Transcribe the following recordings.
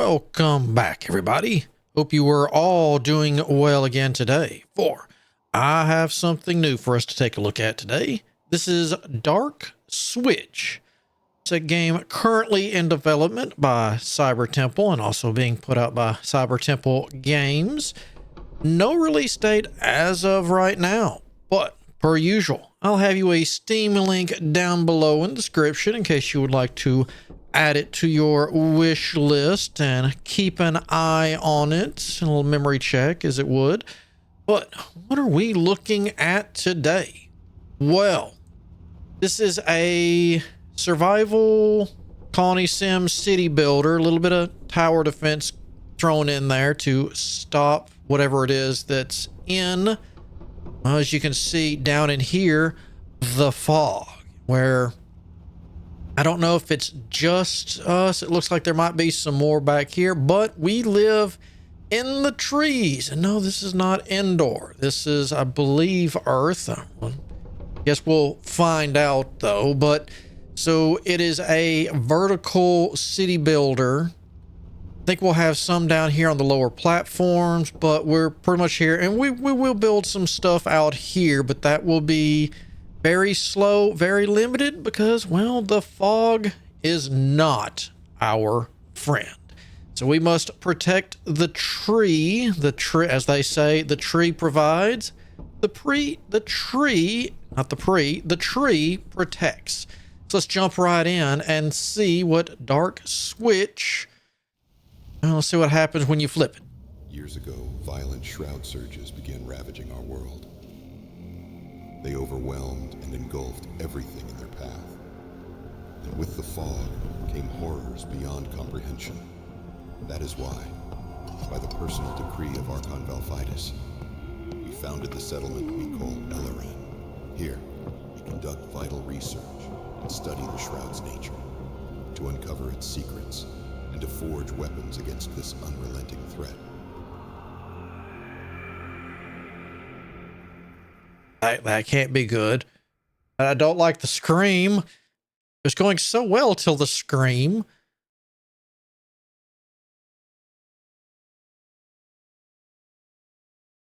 Welcome back, everybody. Hope you were all doing well again today, for I have something new for us to take a look at today. This is DarkSwitch. It's a game currently in development by Cyber Temple and also being put out by Cyber Temple Games. No release date as of right now, but per usual, I'll have you a Steam link down below in the description in case you would like to add it to your wish list and keep an eye on it. A little memory check as it would. But what are we looking at today? Well, this is a survival colony sim city builder, a little bit of tower defense thrown in there to stop whatever it is that's in, as you can see down in here, the fog, where I don't know if it's just us. It looks like there might be some more back here, but we live in the trees. And no, this is not indoor. This is, I believe, Earth. I guess we'll find out though. But so it is a vertical city builder. I think we'll have some down here on the lower platforms, but we're pretty much here. And we will build some stuff out here, but that will be very slow, very limited because, well, the fog is not our friend. So we must protect the tree. The tree, as they say, the tree provides. The tree protects. So let's jump right in and see what DarkSwitch. Well, let's see what happens when you flip it. Years ago, violent shroud surges began ravaging our world. They overwhelmed and engulfed everything in their path. And with the fog came horrors beyond comprehension. That is why, by the personal decree of Archon Valfides, we founded the settlement we call Elloran. Here, we conduct vital research and study the shroud's nature, to uncover its secrets and to forge weapons against this unrelenting threat. That can't be good. I don't like the scream. It was going so well till the scream.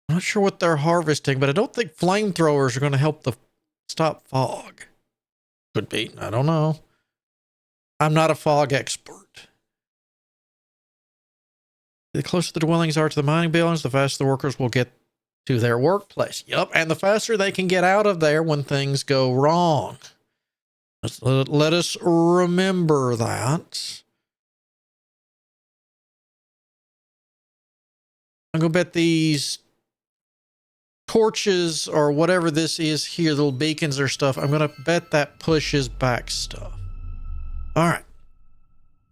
I'm not sure what they're harvesting, but I don't think flamethrowers are going to help the stop fog. Could be. I don't know. I'm not a fog expert. The closer the dwellings are to the mining buildings, the faster the workers will get to their workplace. Yup, and the faster they can get out of there when things go wrong. Let us remember that. I'm going to bet these torches or whatever this is here, little beacons or stuff, I'm going to bet that pushes back stuff. All right.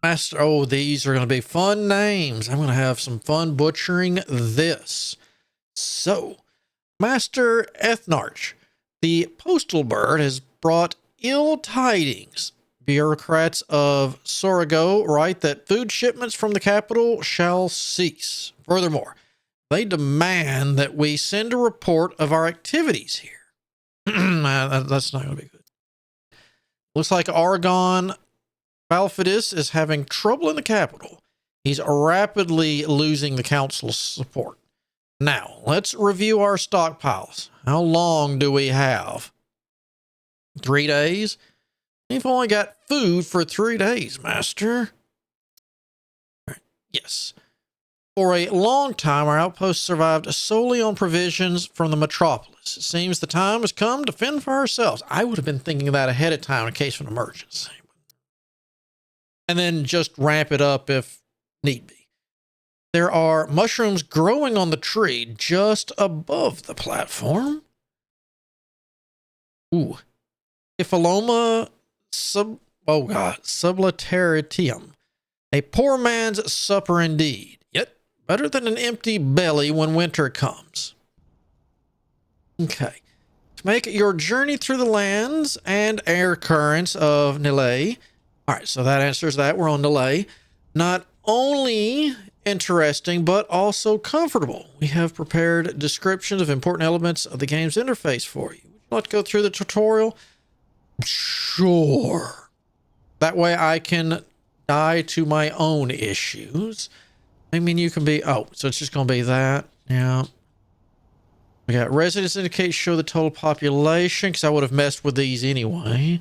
Master, oh, these are going to be fun names. I'm going to have some fun butchering this. So, Master Ethnarch, the postal bird, has brought ill tidings. Bureaucrats of Sorigo write that food shipments from the capital shall cease. Furthermore, they demand that we send a report of our activities here. That's not going to be good. Looks like Archon Valfides is having trouble in the capital. He's rapidly losing the council's support. Now, let's review our stockpiles. How long do we have? 3 days? We've only got food for 3 days, Master. All right. Yes. For a long time, our outpost survived solely on provisions from the metropolis. It seems the time has come to fend for ourselves. I would have been thinking of that ahead of time in case of an emergency. And then just ramp it up if need be. There are mushrooms growing on the tree just above the platform. Ooh. Iphaloma sublateritium. A poor man's supper indeed. Yet better than an empty belly when winter comes. Okay. To make your journey through the lands and air currents of Nilay. All right, so that answers that. We're on Nilay. Not only interesting, but also comfortable. We have prepared descriptions of important elements of the game's interface for you. Would you like to go through the tutorial? Sure. That way I can die to my own issues. I mean, you can be, oh, so it's just going to be that. Yeah. We got residents indicate show the total population, because I would have messed with these anyway.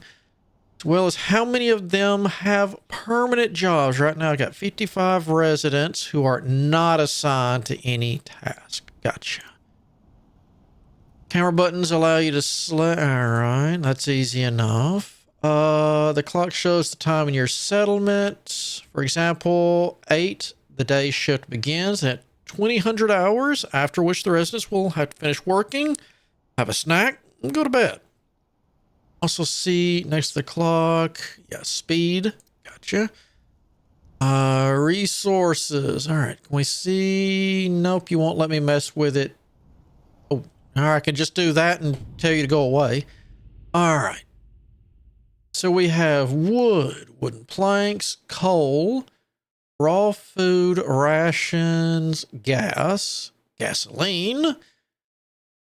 As well as how many of them have permanent jobs. Right now, I got 55 residents who are not assigned to any task. Gotcha. Camera buttons allow you to select. All right, that's easy enough. The clock shows the time in your settlement. For example, 8, the day shift begins at 2000 hours, after which the residents will have to finish working, have a snack, and go to bed. Also see next to the clock, yeah, speed. Gotcha. Resources. All right, can we see? Nope, you won't let me mess with it. Oh, all right, I can just do that and tell you to go away. All right. So we have wood, wooden planks, coal, raw food, rations, gas, gasoline,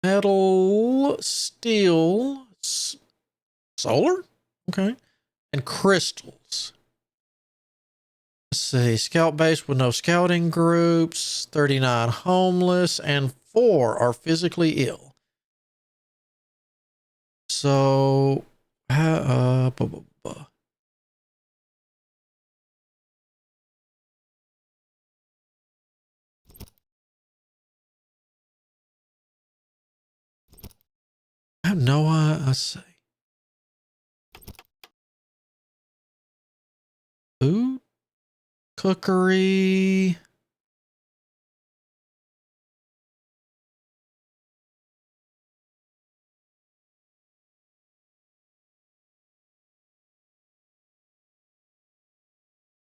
metal, steel, solar, okay, and crystals. Let's see, scout base with no scouting groups, 39 homeless, and 4 are physically ill. So, I have no idea. Let's see. Food, cookery.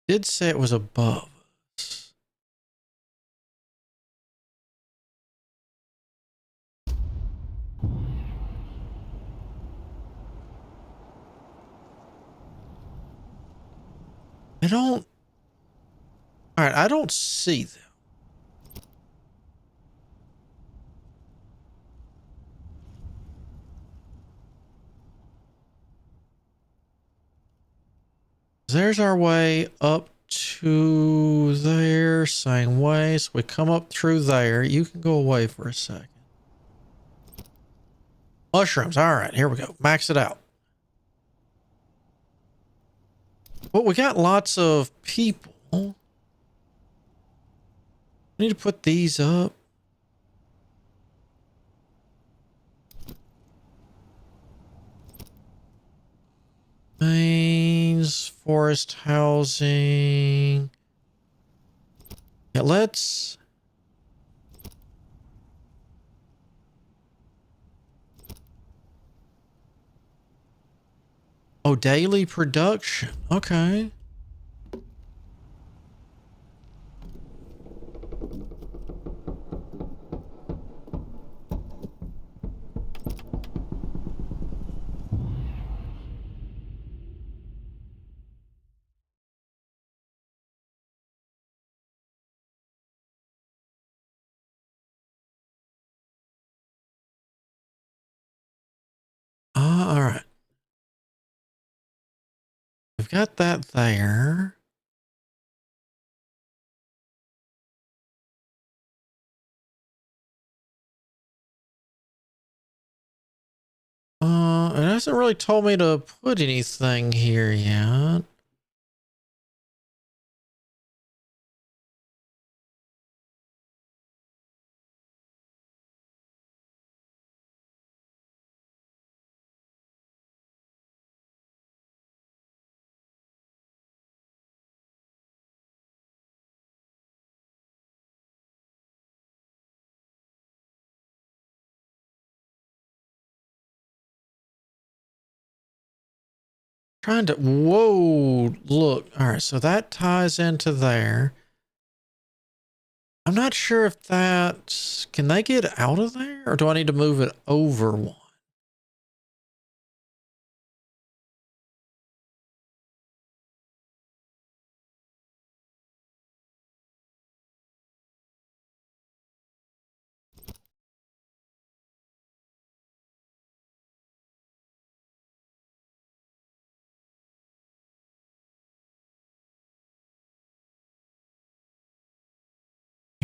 Did say it was above us. I don't. All right, I don't see them. There's our way up to there, same way. So we come up through there. You can go away for a second. Mushrooms. All right, here we go. Max it out. Well, we got lots of people. We need to put these up. Mains, forest housing. Yeah, let's. Oh, daily production. Okay. All right. We've got that there. It hasn't really told me to put anything here yet. Trying to, whoa, look. All right, so that ties into there. I'm not sure if that, can they get out of there or do I need to move it over one?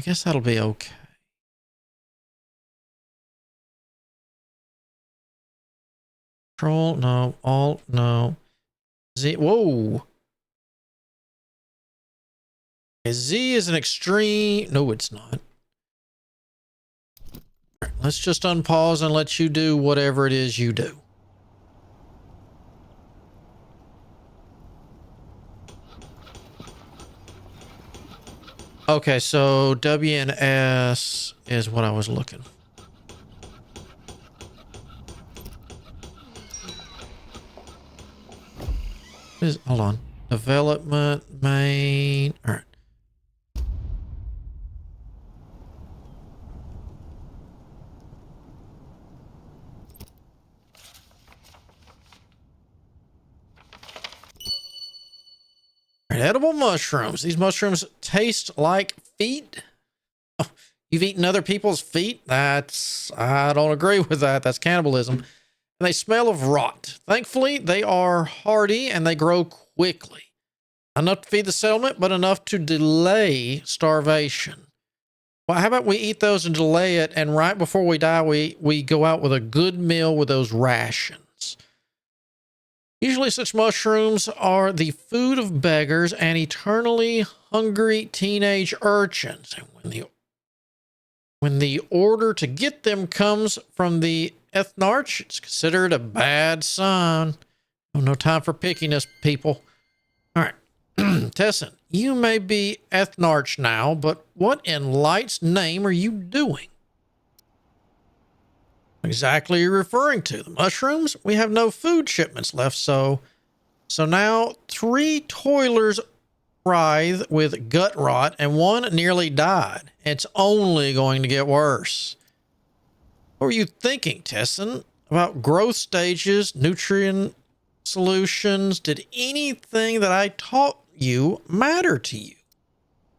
I guess that'll be okay. Control, no. Alt, no. Z, whoa. Z is an extreme. No, it's not. Right, let's just unpause and let you do whatever it is you do. Okay, so W and S is what I was looking for. Hold on. Development, main. All right. All right, edible mushrooms. These mushrooms taste like feet. Oh, you've eaten other people's feet? I don't agree with that. That's cannibalism. And they smell of rot. Thankfully, they are hardy and they grow quickly. Enough to feed the settlement, but enough to delay starvation. Well, how about we eat those and delay it, and right before we die, we go out with a good meal with those rations. Usually such mushrooms are the food of beggars and eternally hungry teenage urchins. And when the order to get them comes from the ethnarch, it's considered a bad sign. Oh, no time for pickiness, people. All right. Tessin, you may be ethnarch now, but what in light's name are you doing? Exactly you're referring to the mushrooms? We have no food shipments left, so now 3 toilers writhe with gut rot and 1 nearly died. It's only going to get worse. What were you thinking, Tessin? About growth stages, nutrient solutions? Did anything that I taught you matter to you?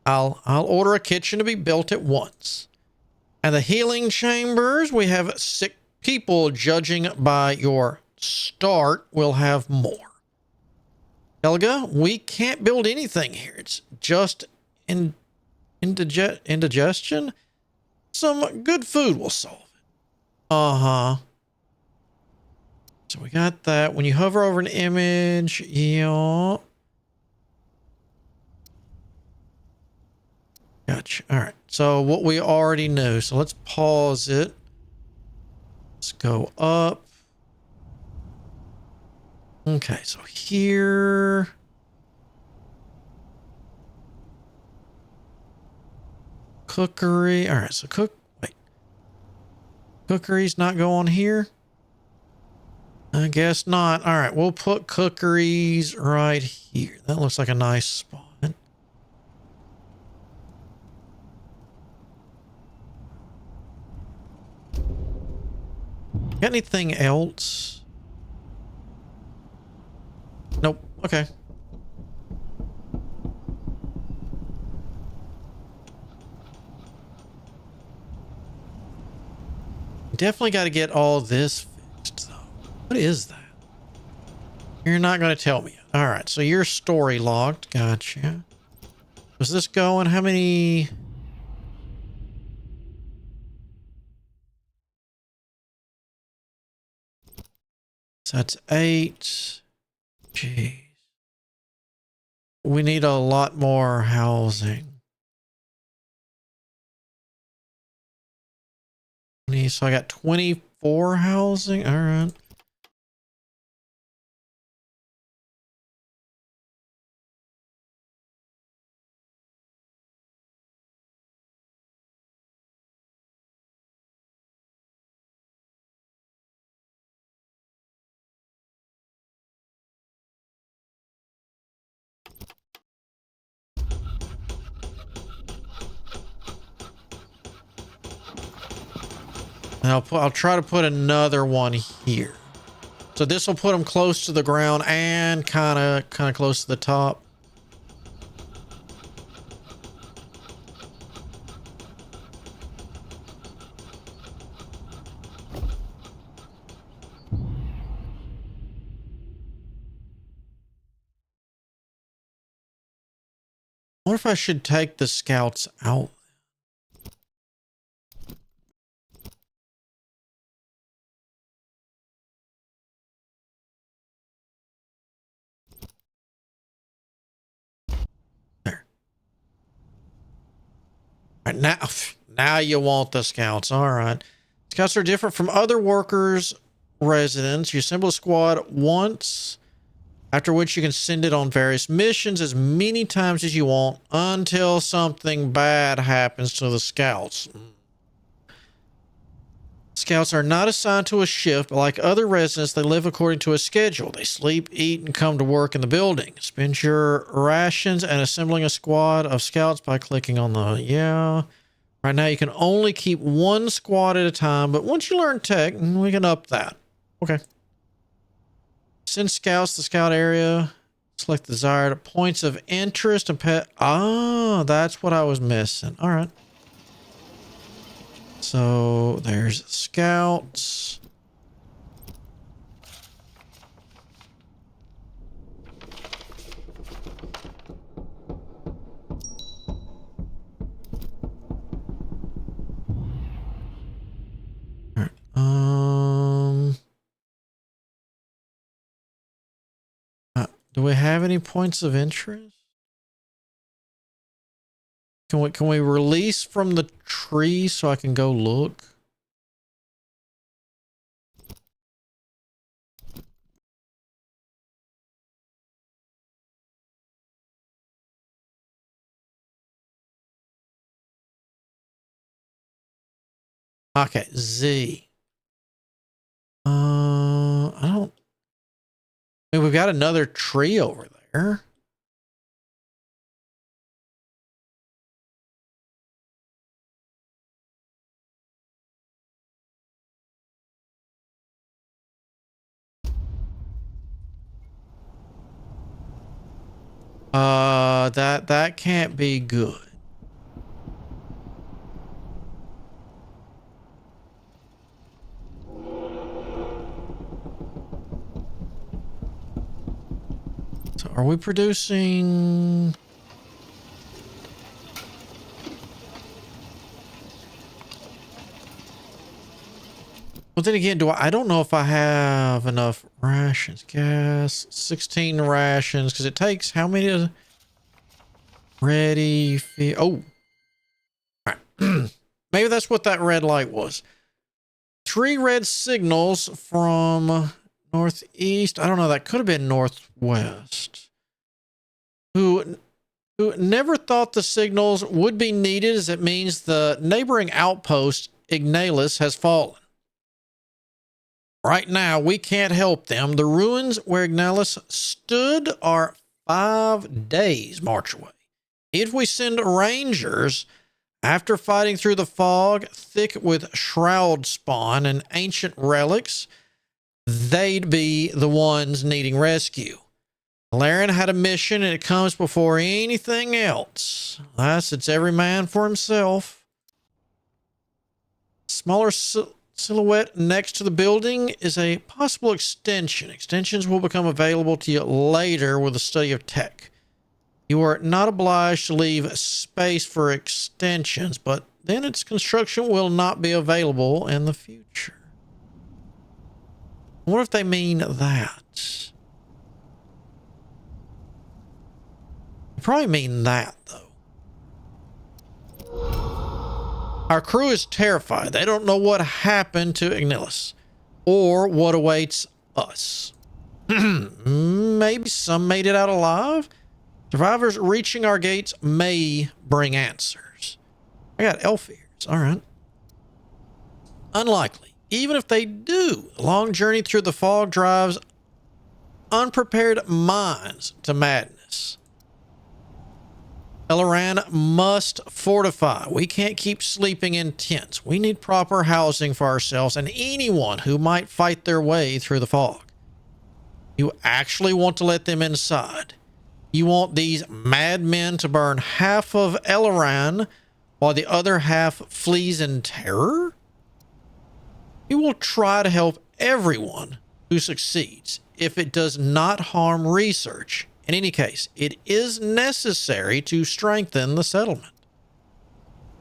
I'll order a kitchen to be built at once. And the healing chambers, we have 6 people. Judging by your start, we'll have more. Helga, we can't build anything here. It's just indigestion. Some good food will solve it. Uh-huh. So we got that. When you hover over an image, yeah. Gotcha. All right. So what we already knew. So let's pause it. Let's go up. Okay. So here. Cookery. All right. So wait. Cookery's not going here? I guess not. All right. We'll put cookeries right here. That looks like a nice spot. Got anything else? Nope. Okay. Definitely got to get all this fixed, though. What is that? You're not going to tell me. All right. So your story logged. Gotcha. Was this going? How many? So that's 8. Jeez. We need a lot more housing. So I got 24 housing. All right. And I'll try to put another one here. So this will put them close to the ground and kind of close to the top. I wonder if I should take the scouts out. All right, now you want the scouts. All right. Scouts are different from other workers' residents. You assemble a squad once, after which you can send it on various missions as many times as you want until something bad happens to the scouts. Scouts are not assigned to a shift, but like other residents, they live according to a schedule. They sleep, eat, and come to work in the building. Spend your rations and assembling a squad of scouts by clicking on the, Right now, you can only keep one squad at a time, but once you learn tech, we can up that. Okay. Send scouts to the scout area. Select the desired points of interest and pet. Ah, that's what I was missing. All right. So there's scouts. All right. Do we have any points of interest? Can we release from the tree so I can go look? Okay, Z. I don't. I mean, we've got another tree over there. That can't be good. So are we producing? Well, then again, I don't know if I have enough rations. Gas, 16 rations, because it takes how many? Ready, oh. All right. Maybe that's what that red light was. 3 red signals from northeast. I don't know. That could have been northwest. Who never thought the signals would be needed, as it means the neighboring outpost, Ignalis, has fallen. Right now, we can't help them. The ruins where Ignalis stood are 5 days march away. If we send rangers, after fighting through the fog, thick with shroud spawn and ancient relics, they'd be the ones needing rescue. Laren had a mission, and it comes before anything else. Thus, it's every man for himself. Smaller silhouette next to the building is a possible extension. Extensions will become available to you later with the study of tech. You are not obliged to leave space for extensions, but then its construction will not be available in the future. I wonder if they mean that. They probably mean that, though. Our crew is terrified. They don't know what happened to Ignalis or what awaits us. Maybe some made it out alive. Survivors reaching our gates may bring answers. I got elf ears. All right. Unlikely. Even if they do, a long journey through the fog drives unprepared minds to madness. Elaran must fortify. We can't keep sleeping in tents. We need proper housing for ourselves and anyone who might fight their way through the fog. You actually want to let them inside. You want these madmen to burn half of Elaran while the other half flees in terror? You will try to help everyone who succeeds if it does not harm research. In any case, it is necessary to strengthen the settlement.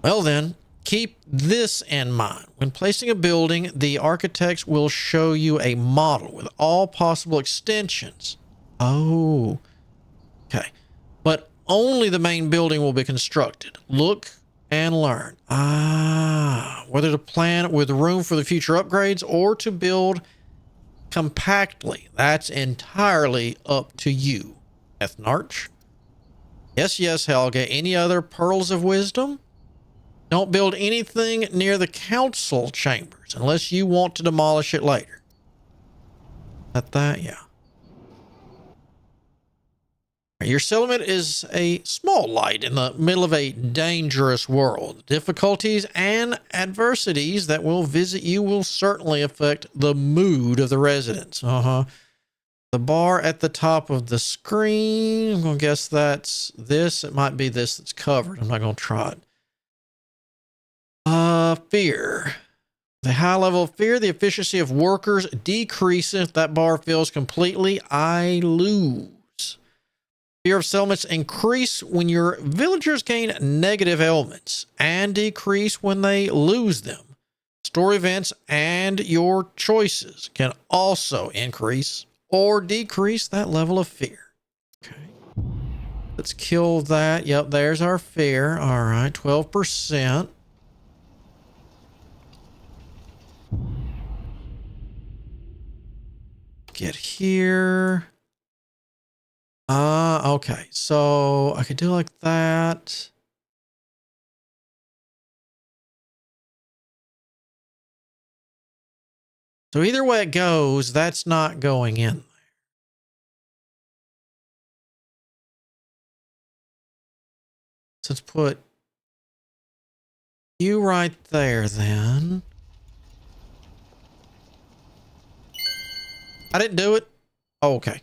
Well then, keep this in mind. When placing a building, the architects will show you a model with all possible extensions. Oh, okay. But only the main building will be constructed. Look and learn. Whether to plan with room for the future upgrades or to build compactly. That's entirely up to you, Ethnarch. Yes, yes, Helga. Any other pearls of wisdom? Don't build anything near the council chambers unless you want to demolish it later. At that, yeah. Your settlement is a small light in the middle of a dangerous world. Difficulties and adversities that will visit you will certainly affect the mood of the residents. The bar at the top of the screen, I'm going to guess that's this. It might be this that's covered. I'm not going to try it. Fear. The high level of fear, the efficiency of workers decreases. If that bar fills completely, I lose. Fear of settlements increase when your villagers gain negative elements and decrease when they lose them. Story events and your choices can also increase or decrease that level of fear. Okay. Let's kill that. Yep, there's our fear. All right, 12%. Get here. Okay. So I could do like that. So either way it goes, that's not going in there. So let's put you right there then. I didn't do it. Oh, okay.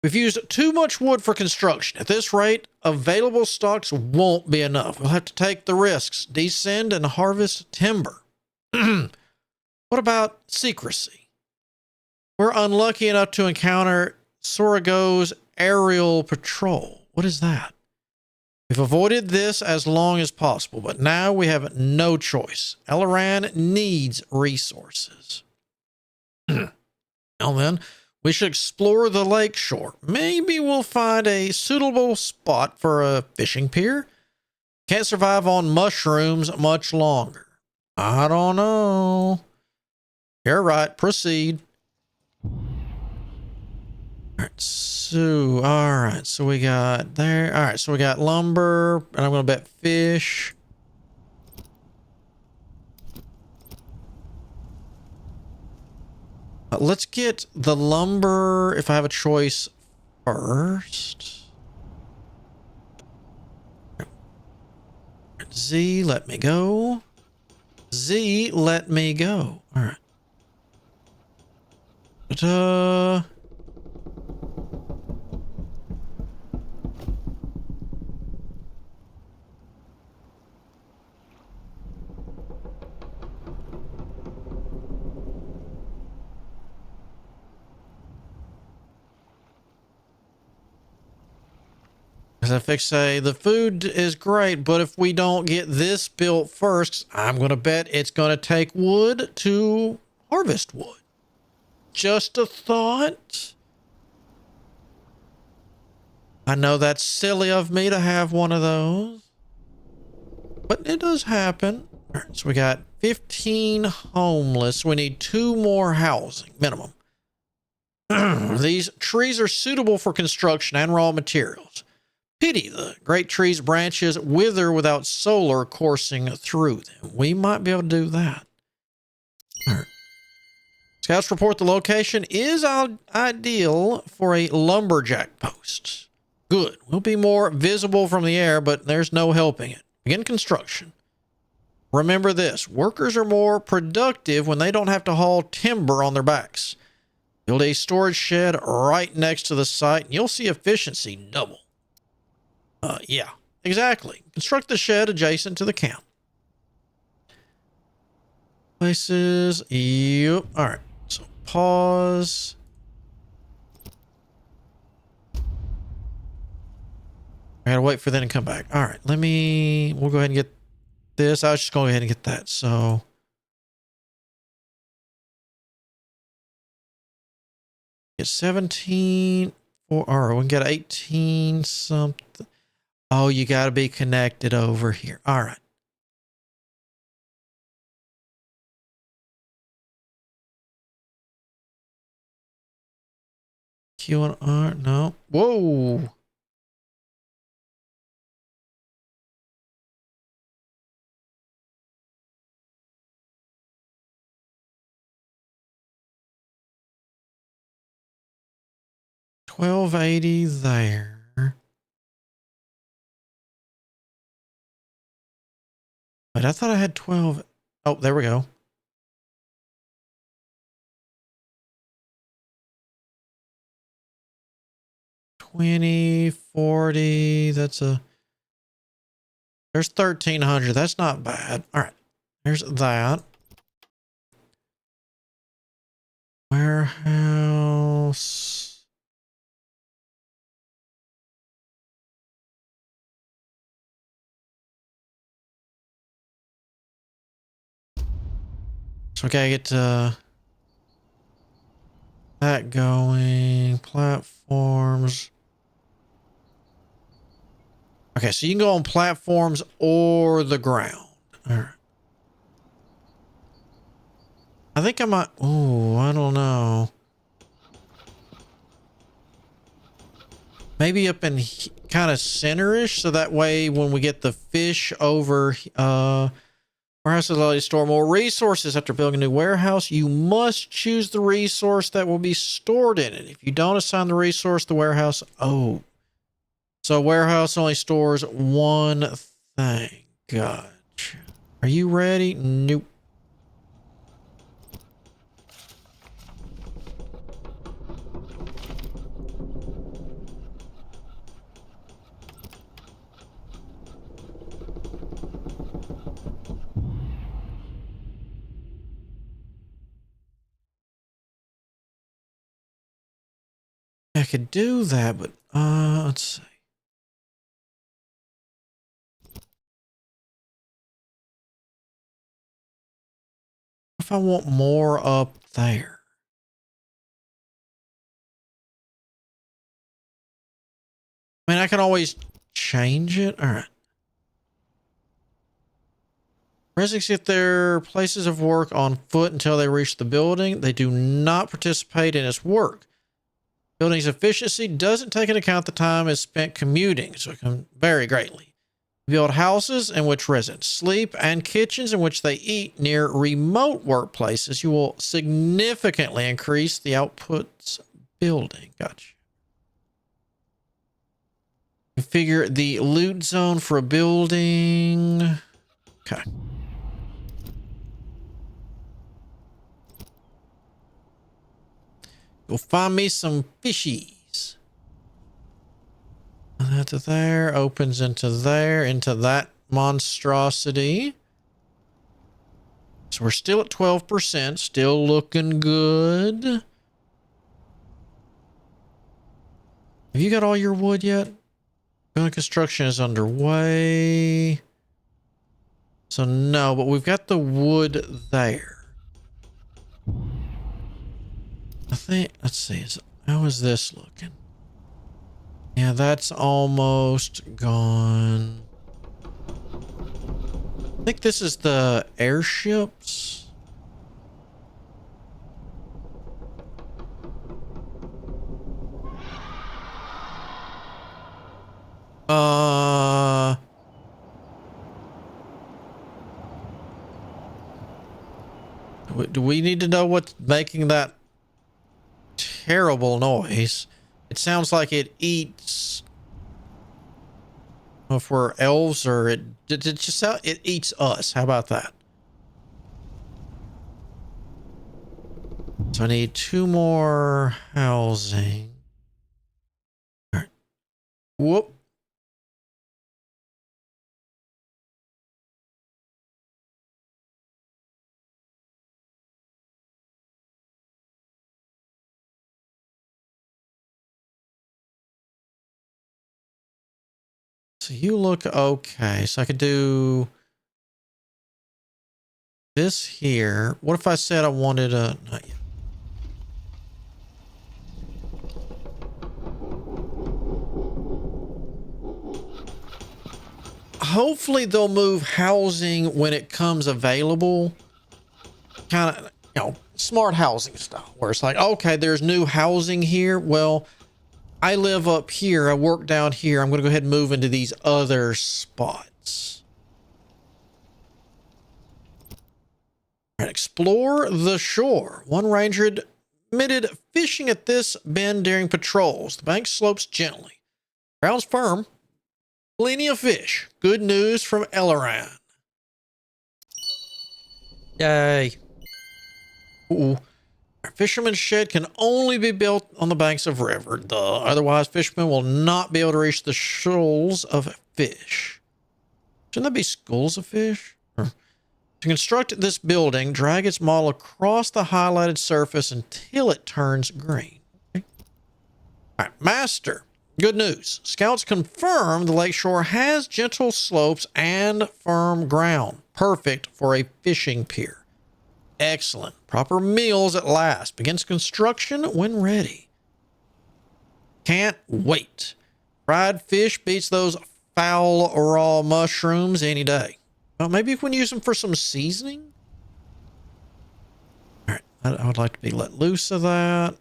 We've used too much wood for construction. At this rate, available stocks won't be enough. We'll have to take the risks. Descend and harvest timber. What about secrecy? We're unlucky enough to encounter Sorogo's aerial patrol. What is that? We've avoided this as long as possible, but now we have no choice. Elaran needs resources. Now then, we should explore the lake shore. Maybe we'll find a suitable spot for a fishing pier. Can't survive on mushrooms much longer. I don't know. You're right. Proceed. All right. So we got there. All right. So we got lumber, and I'm going to bet fish. Let's get the lumber, if I have a choice, first. Z, let me go. Z, let me go. All right. Ta-da. As I say, the food is great, but if we don't get this built first, I'm going to bet it's going to take wood to harvest wood. Just a thought. I know that's silly of me to have one of those, but it does happen. All right, so we got 15 homeless. We need 2 more housing minimum. These trees are suitable for construction and raw materials. Pity the great tree's branches wither without solar coursing through them. We might be able to do that. All right. Scouts report the location is ideal for a lumberjack post. Good. We'll be more visible from the air, but there's no helping it. Begin construction. Remember this. Workers are more productive when they don't have to haul timber on their backs. Build a storage shed right next to the site, and you'll see efficiency double. Yeah, exactly. Construct the shed adjacent to the camp. Places. Yep. All right. So pause. I gotta wait for them to come back. All right. We'll go ahead and get this. I was just going to go ahead and get that. So. Get 17. Or we can get 18 something. Oh, you got to be connected over here. All right. Q and R. No. Whoa. $12.80 there. Wait, I thought I had 12. Oh, there we go. $20, $40. That's a. There's 1,300. That's not bad. All right. There's that. Warehouse. So we gotta get that going. Platforms. Okay, so you can go on platforms or the ground. All right. I think I might. Oh, I don't know. Maybe up in kind of center-ish, so that way when we get the fish over, warehouse allows you to store more resources. After building a new warehouse, you must choose the resource that will be stored in it. If you don't assign the resource, the warehouse. Oh, so warehouse only stores one thing. Gotcha. Are you ready? Nope. I could do that, but let's see. If I want more up there. I mean, I can always change it. All right. Residents get their places of work on foot until they reach the building. They do not participate in its work. Building's efficiency doesn't take into account the time is spent commuting, so it can vary greatly. Build houses in which residents sleep and kitchens in which they eat near remote workplaces. You will significantly increase the outputs building. Gotcha. Configure the loot zone for a building. Okay. Go find me some fishies. That to there opens into there, into that monstrosity. So we're still at 12%, still looking good. Have you got all your wood yet? Building construction is underway. So no, but we've got the wood there. I think, let's see, how is this looking? Yeah, that's almost gone. I think this is the airships. Do we need to know what's making that terrible noise? It sounds like it eats. If we're elves or it just sound, it eats us. How about that? So I need 2 more housing. All right. Whoop. So you look okay. So I could do this here. What if I said I wanted a... Not yet. hopefully they'll move housing when it comes available. Kind of, smart housing style, where it's like, okay, there's new housing here. Well, I live up here. I work down here. I'm going to go ahead and move into these other spots. All right, explore the shore. One ranger admitted fishing at this bend during patrols. The bank slopes gently. Ground's firm. Plenty of fish. Good news from Elleran. Yay. Ooh. Our fisherman's shed can only be built on the banks of river. Duh. Otherwise, fishermen will not be able to reach the shoals of fish. Shouldn't that be schools of fish? To construct this building, drag its model across the highlighted surface until it turns green. Okay. All right, master. Good news. Scouts confirm the lakeshore has gentle slopes and firm ground. Perfect for a fishing pier. Excellent. Proper meals at last. Begins construction when ready. Can't wait. Fried fish beats those foul raw mushrooms any day. Well, maybe you can use them for some seasoning. All right. I would like to be let loose of that.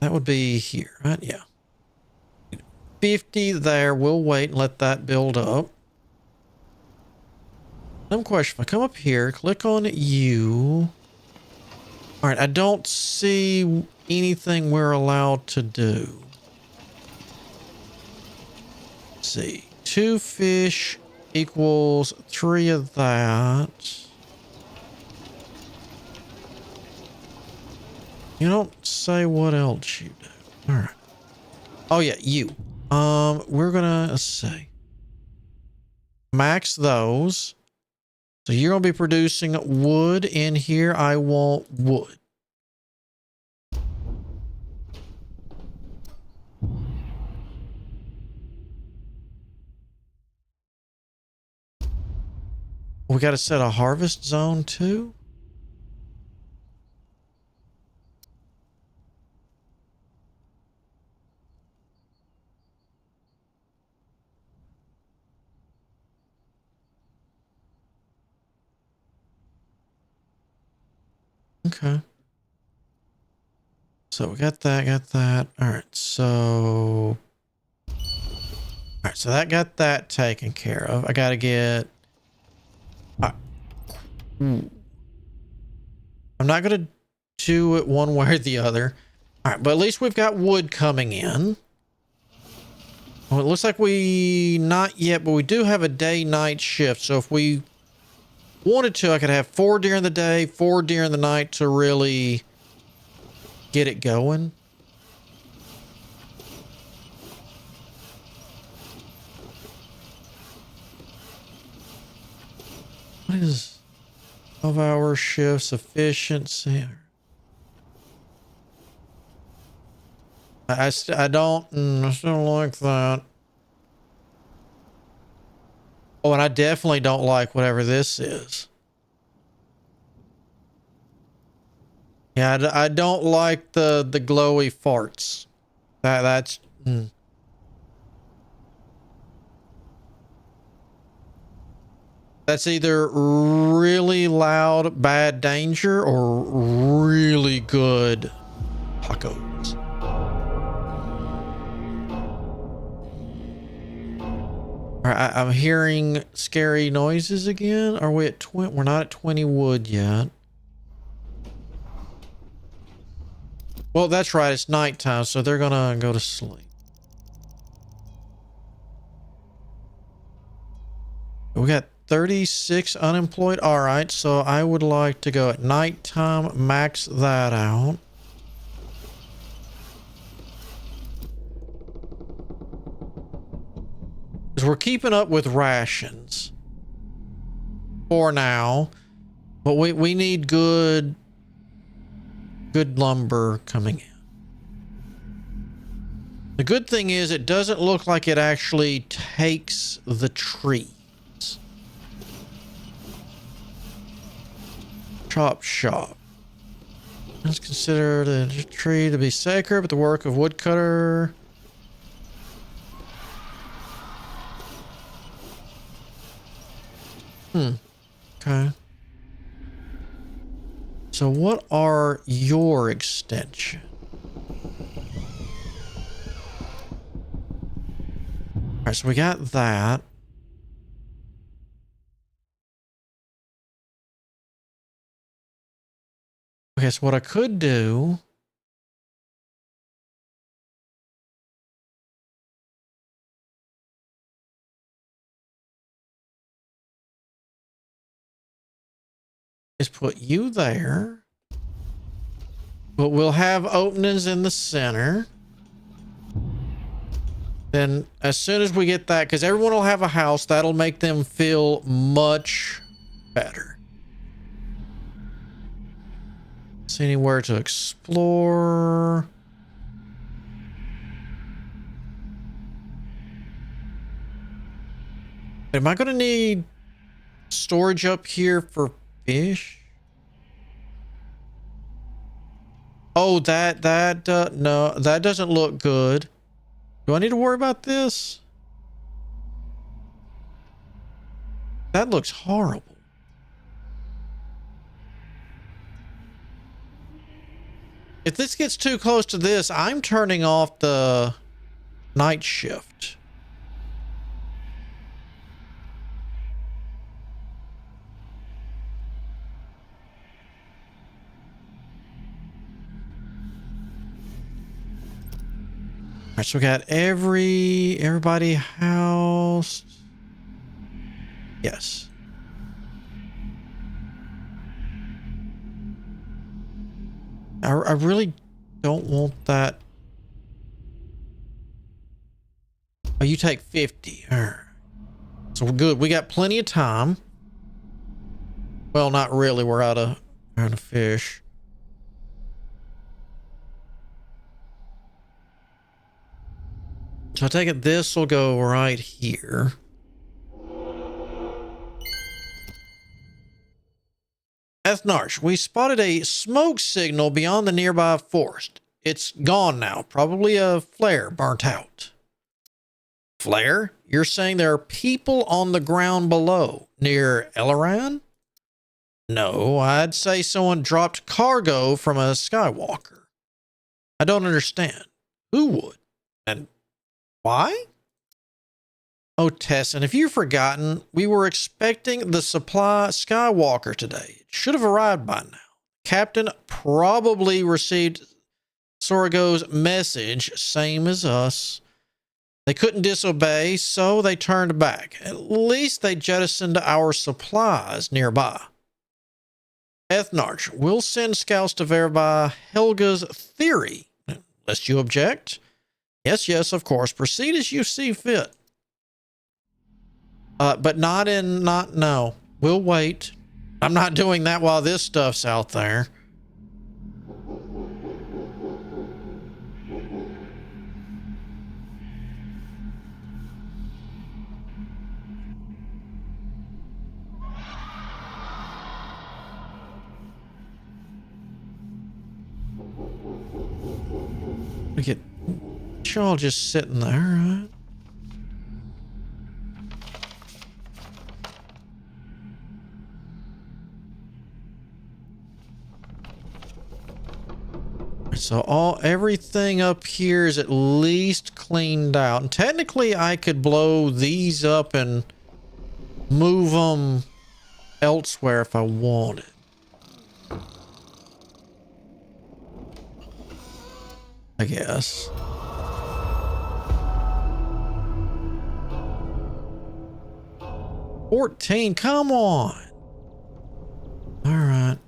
That would be here, right? Yeah. 50 there. We'll wait and let that build up. Dumb question. If I come up here, click on you. All right. I don't see anything we're allowed to do. Let's see. 2 fish equals 3 of that. You don't say what else you do. All right. Oh yeah, you. We're gonna, let's see. Max those. So you're gonna be producing wood in here. I want wood. We got to set a harvest zone too. Okay. So we got that. All right. So that got that taken care of. I got to get I'm not going to do it one way or the other. All right, but at least we've got wood coming in. Well, it looks like not yet, but we do have a day-night shift. So if we wanted to, I could have 4 during the day, 4 during the night to really get it going. What is 12-hour shifts efficiency? I still don't like that. Oh, and I definitely don't like whatever this is. Yeah, I don't like the glowy farts. That's That's either really loud, bad danger, or really good tacos. All right, I'm hearing scary noises again. Are we at 20? We're not at 20 wood yet. Well, that's right. It's nighttime, so they're gonna go to sleep. We got 36 unemployed. All right, so I would like to go at nighttime, max that out. Because we're keeping up with rations for now, but we need good lumber coming in. The good thing is it doesn't look like it actually takes the tree. Chop shop. Let's consider the tree to be sacred, but the work of woodcutter. Okay. So what are your extensions? All right, so we got that. Okay, so what I could do is put you there, but we'll have openings in the center. Then as soon as we get that, because everyone will have a house, that'll make them feel much better. See anywhere to explore? Am I going to need storage up here for fish? Oh, no, that doesn't look good. Do I need to worry about this? That looks horrible. If this gets too close to this, I'm turning off the night shift. All right, so we got everybody housed. Yes. I really don't want that. Oh, you take 50. All right. So we're good. We got plenty of time. Well, not really. We're out of fish. So I take it this will go right here. Ethnarch, we spotted a smoke signal beyond the nearby forest. It's gone now. Probably a flare burnt out. Flare? You're saying there are people on the ground below, near Elaran? No, I'd say someone dropped cargo from a Skywalker. I don't understand. Who would? And why? Oh, Tessin, if you've forgotten, we were expecting the supply Skywalker today. It should have arrived by now. Captain probably received Sorgo's message, same as us. They couldn't disobey, so they turned back. At least they jettisoned our supplies nearby. Ethnarch, we'll send scouts to verify Helga's theory, unless you object. Yes, of course. Proceed as you see fit. But no. We'll wait. I'm not doing that while this stuff's out there. Look at y'all just sitting there, right? So everything up here is at least cleaned out. And technically I could blow these up and move them elsewhere if I wanted. I guess. $14, come on. All right. I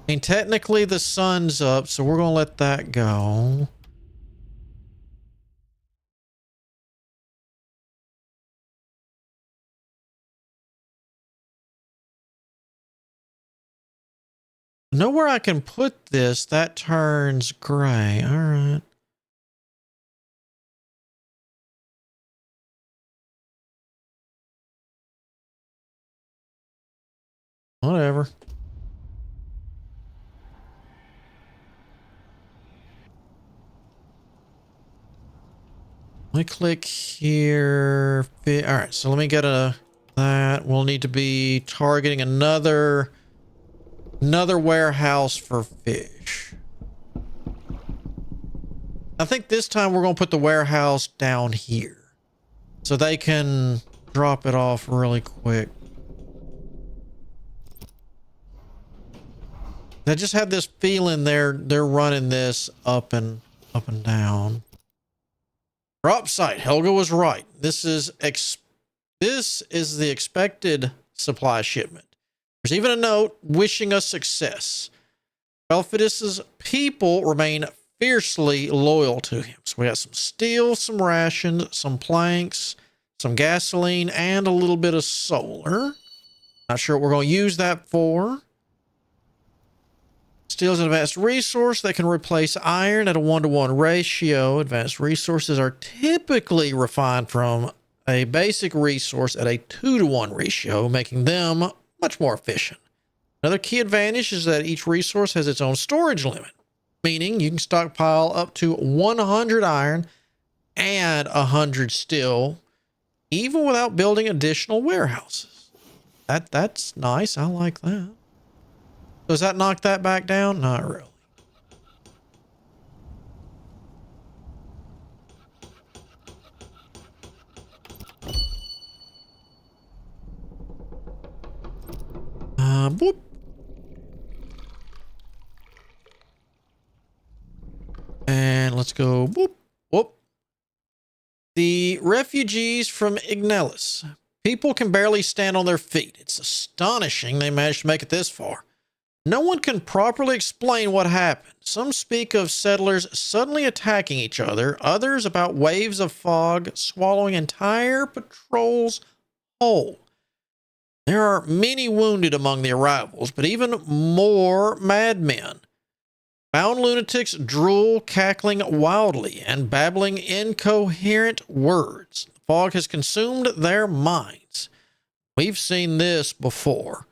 mean, technically the sun's up, so we're gonna let that go. Know where I can put this, that turns gray. All right. Whatever. Let me click here. All right, so let me get a that. We'll need to be targeting another warehouse for fish. I think this time we're going to put the warehouse down here so they can drop it off really quick. I just had this feeling they're running this up and down. Drop site. Helga was right. This is the expected supply shipment. There's even a note wishing us success. Belfidus's people remain fiercely loyal to him. So we got some steel, some rations, some planks, some gasoline, and a little bit of solar. Not sure what we're going to use that for. Steel is an advanced resource that can replace iron at a 1-to-1 ratio. Advanced resources are typically refined from a basic resource at a 2-to-1 ratio, making them much more efficient. Another key advantage is that each resource has its own storage limit, meaning you can stockpile up to 100 iron and 100 steel, even without building additional warehouses. That's nice. I like that. Does that knock that back down? Not really. Boop. And let's go boop, whoop. The refugees from Ignelis. People can barely stand on their feet. It's astonishing they managed to make it this far. No one can properly explain what happened. Some speak of settlers suddenly attacking each other, others about waves of fog swallowing entire patrols whole. There are many wounded among the arrivals, but even more madmen. Bound lunatics drool, cackling wildly and babbling incoherent words. The fog has consumed their minds. We've seen this before.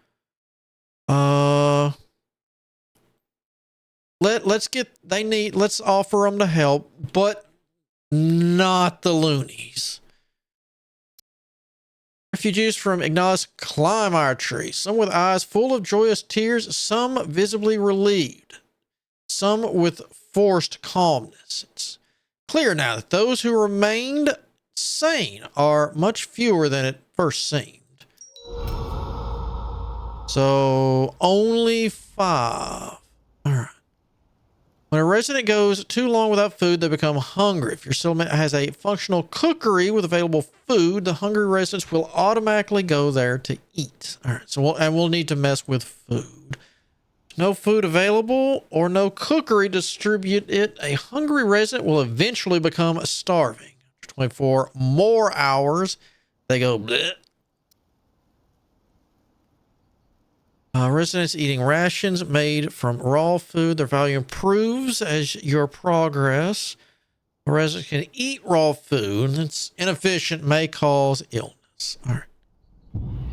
Let's offer them to help, but not the loonies. Refugees from Ignalis climb our tree, some with eyes full of joyous tears, some visibly relieved, some with forced calmness. It's clear now that those who remained sane are much fewer than it first seemed. So only 5. All right. When a resident goes too long without food, they become hungry. If your settlement has a functional cookery with available food, the hungry residents will automatically go there to eat. All right. So we'll need to mess with food. No food available or no cookery distribute it. A hungry resident will eventually become starving. After 24 more hours, they go bleh. Residents eating rations made from raw food. Their value improves as your progress. Residents can eat raw food. It's inefficient, may cause illness. All right.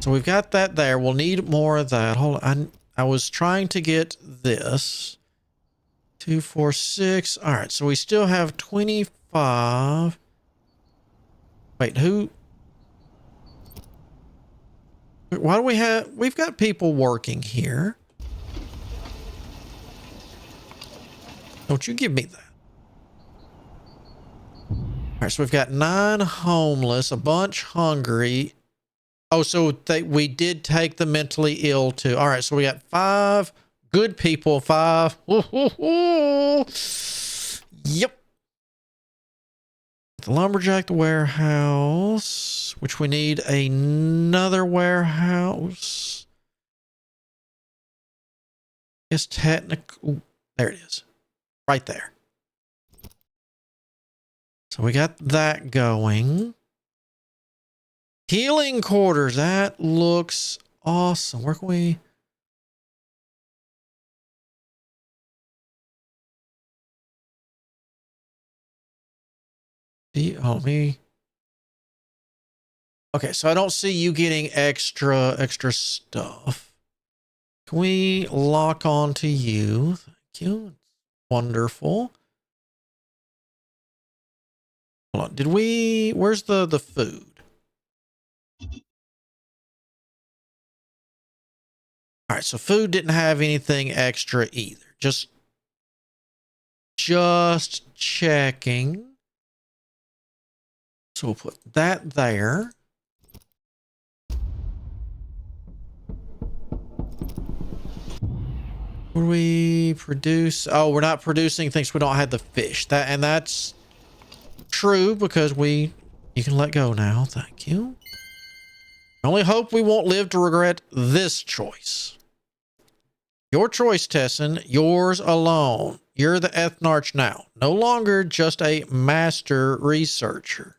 So we've got that there. We'll need more of that. Hold on. I was trying to get this. 2, 4, 6. All right. So we still have 25. Wait, who? Why do we've got people working here. Don't you give me that. All right, so we've got 9 homeless, a bunch hungry. Oh, so we did take the mentally ill too. All right, so we got 5 good people, 5. Yep. The lumberjack, the warehouse, which we need another warehouse. It's technical. There it is. Right there. So we got that going. Healing quarters. That looks awesome. Where can we? Me. Okay, so I don't see you getting extra stuff. Can we lock on to you? Thank you. Wonderful. Hold on. Where's the food? All right, so food didn't have anything extra either. Just checking. So we'll put that there. What do we produce? Oh, we're not producing things we don't have the fish. That's true because you can let go now. Thank you. I only hope we won't live to regret this choice. Your choice, Tessin. Yours alone. You're the Ethnarch now. No longer just a master researcher.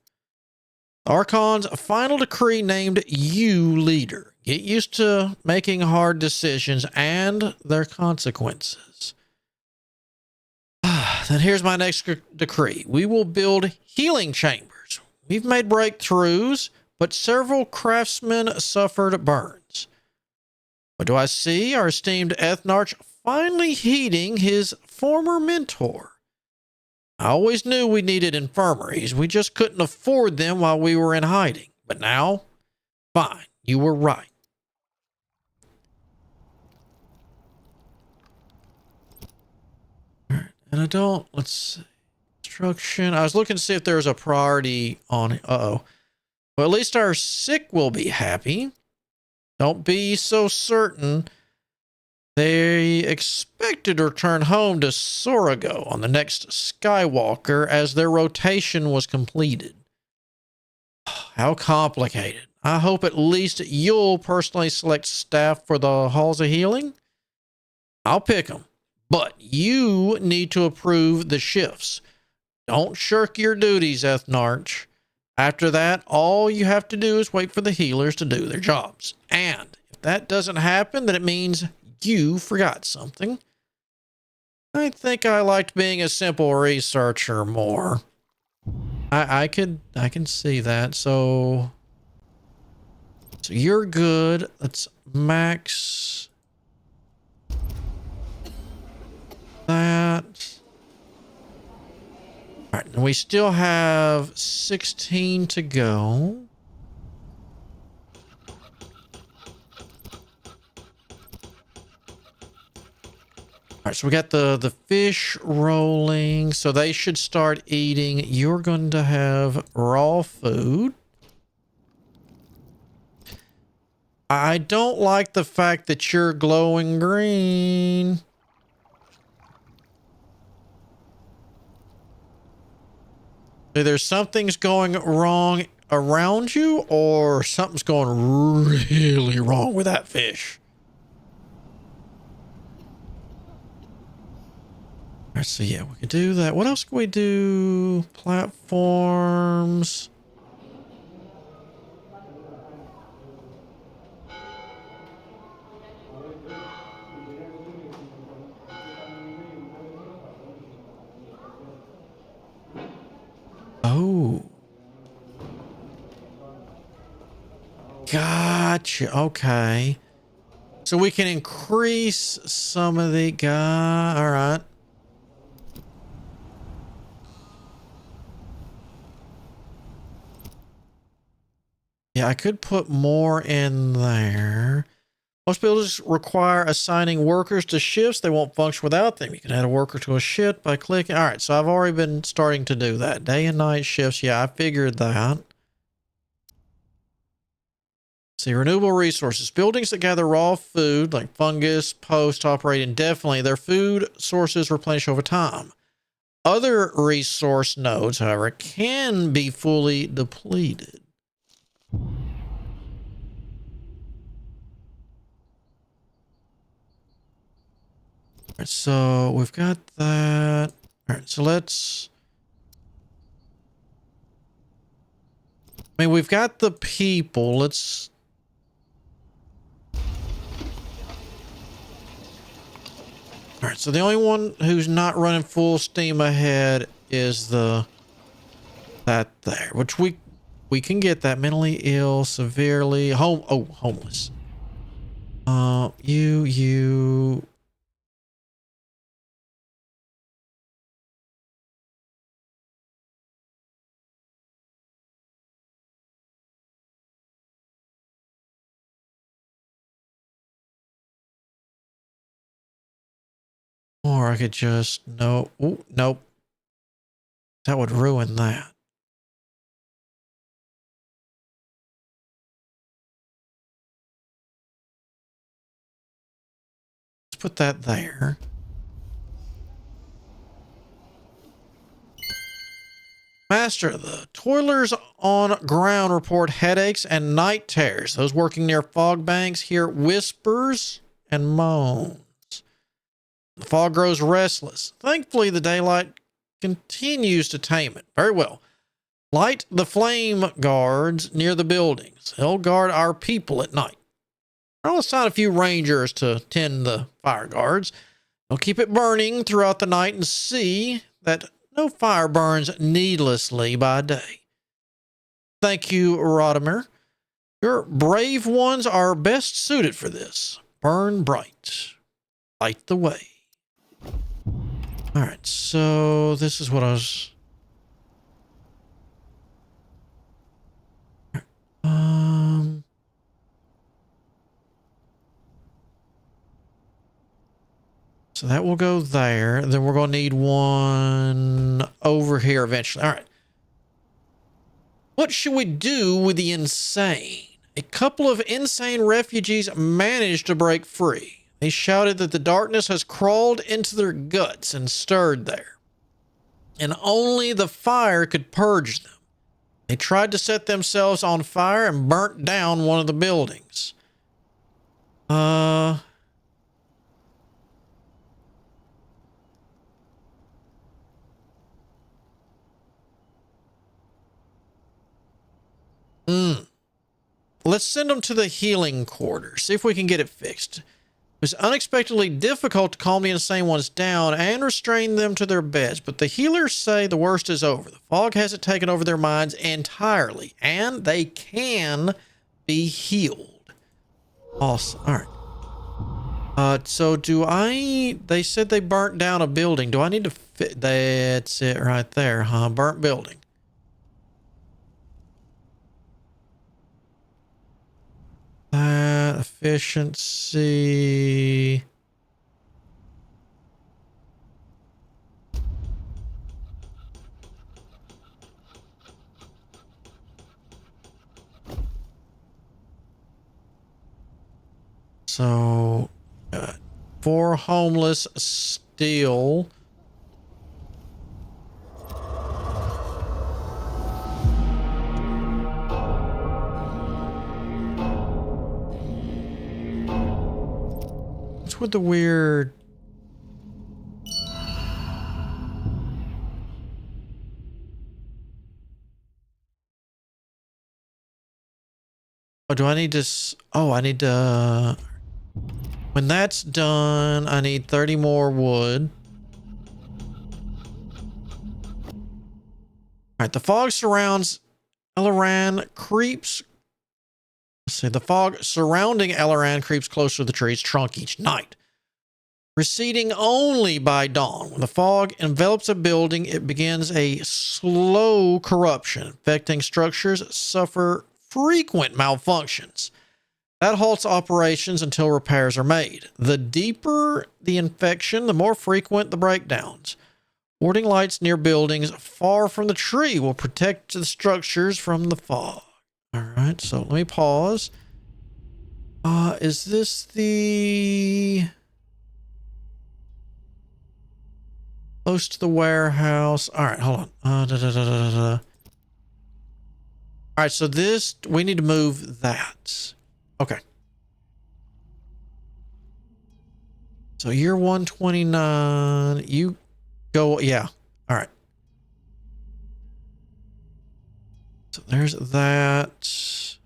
Archon's final decree named you leader. Get used to making hard decisions and their consequences. Then here's my next decree. We will build healing chambers. We've made breakthroughs, but several craftsmen suffered burns. What do I see? Our esteemed Ethnarch finally heeding his former mentor. I always knew we needed infirmaries. We just couldn't afford them while we were in hiding. But now, fine, you were right. And let's see. Construction. I was looking to see if there's a priority on it. Uh-oh. Well, at least our sick will be happy. Don't be so certain. They expected to return home to Sorigo on the next Skywalker as their rotation was completed. How complicated. I hope at least you'll personally select staff for the Halls of Healing. I'll pick them, but you need to approve the shifts. Don't shirk your duties, Ethnarch. After that, all you have to do is wait for the healers to do their jobs. And if that doesn't happen, then it means you forgot something. I think I liked being a simple researcher more. I can see that. So you're good. Let's max that. All right, and we still have 16 to go. All right, so we got the fish rolling, so they should start eating. You're going to have raw food. I don't like the fact that you're glowing green. Either something's going wrong around you or something's going really wrong with that fish. All right, so yeah, we could do that. What else can we do? Platforms. Oh. Gotcha. Okay. So we can increase some of the guy. All right. Yeah, I could put more in there. Most buildings require assigning workers to shifts. They won't function without them. You can add a worker to a shift by clicking. All right, so I've already been starting to do that. Day and night shifts. Yeah, I figured that. See, renewable resources. Buildings that gather raw food like fungus, post, operate indefinitely. Their food sources replenish over time. Other resource nodes, however, can be fully depleted. All right, so we've got that. All right, so I mean, we've got the people. Let's... All right, so the only one who's not running full steam ahead is that there, which we can get that. Mentally ill, severely homeless. You Or I could just, no, ooh, nope. That would ruin that. Let's put that there. Master, the toilers on ground report headaches and night terrors. Those working near fog banks hear whispers and moans. The fog grows restless. Thankfully, the daylight continues to tame it. Very well. Light the flame guards near the buildings. They'll guard our people at night. I'll assign a few rangers to tend the fire guards. They'll keep it burning throughout the night and see that no fire burns needlessly by day. Thank you, Rodimer. Your brave ones are best suited for this. Burn bright. Light the way. All right, so this is what I was... So that will go there. Then we're going to need one over here eventually. All right. What should we do with the insane? A couple of insane refugees managed to break free. They shouted that the darkness has crawled into their guts and stirred there, and only the fire could purge them. They tried to set themselves on fire and burnt down one of the buildings. Let's send them to the healing quarters. See if we can get it fixed. It was unexpectedly difficult to calm the insane ones down and restrain them to their beds, but the healers say the worst is over. The fog hasn't taken over their minds entirely, and they can be healed. Awesome. All right. So they said they burnt down a building. Do I need to fit? That's it right there, huh? Burnt building. Efficiency. So, 4 homeless steel. What's with the weird... Oh, do I need to... Oh, I need to... When that's done, I need 30 more wood. All right, the fog surrounds Elaran creeps. Let's see, the fog surrounding Elaran creeps closer to the tree's trunk each night, receding only by dawn. When the fog envelops a building, it begins a slow corruption. Affecting structures suffer frequent malfunctions. That halts operations until repairs are made. The deeper the infection, the more frequent the breakdowns. Warding lights near buildings far from the tree will protect the structures from the fog. All right, so let me pause. Is this the... Close to the warehouse? All right, hold on. All right, so this, we need to move that. Okay. So you're 129. You go, yeah. All right. So there's that.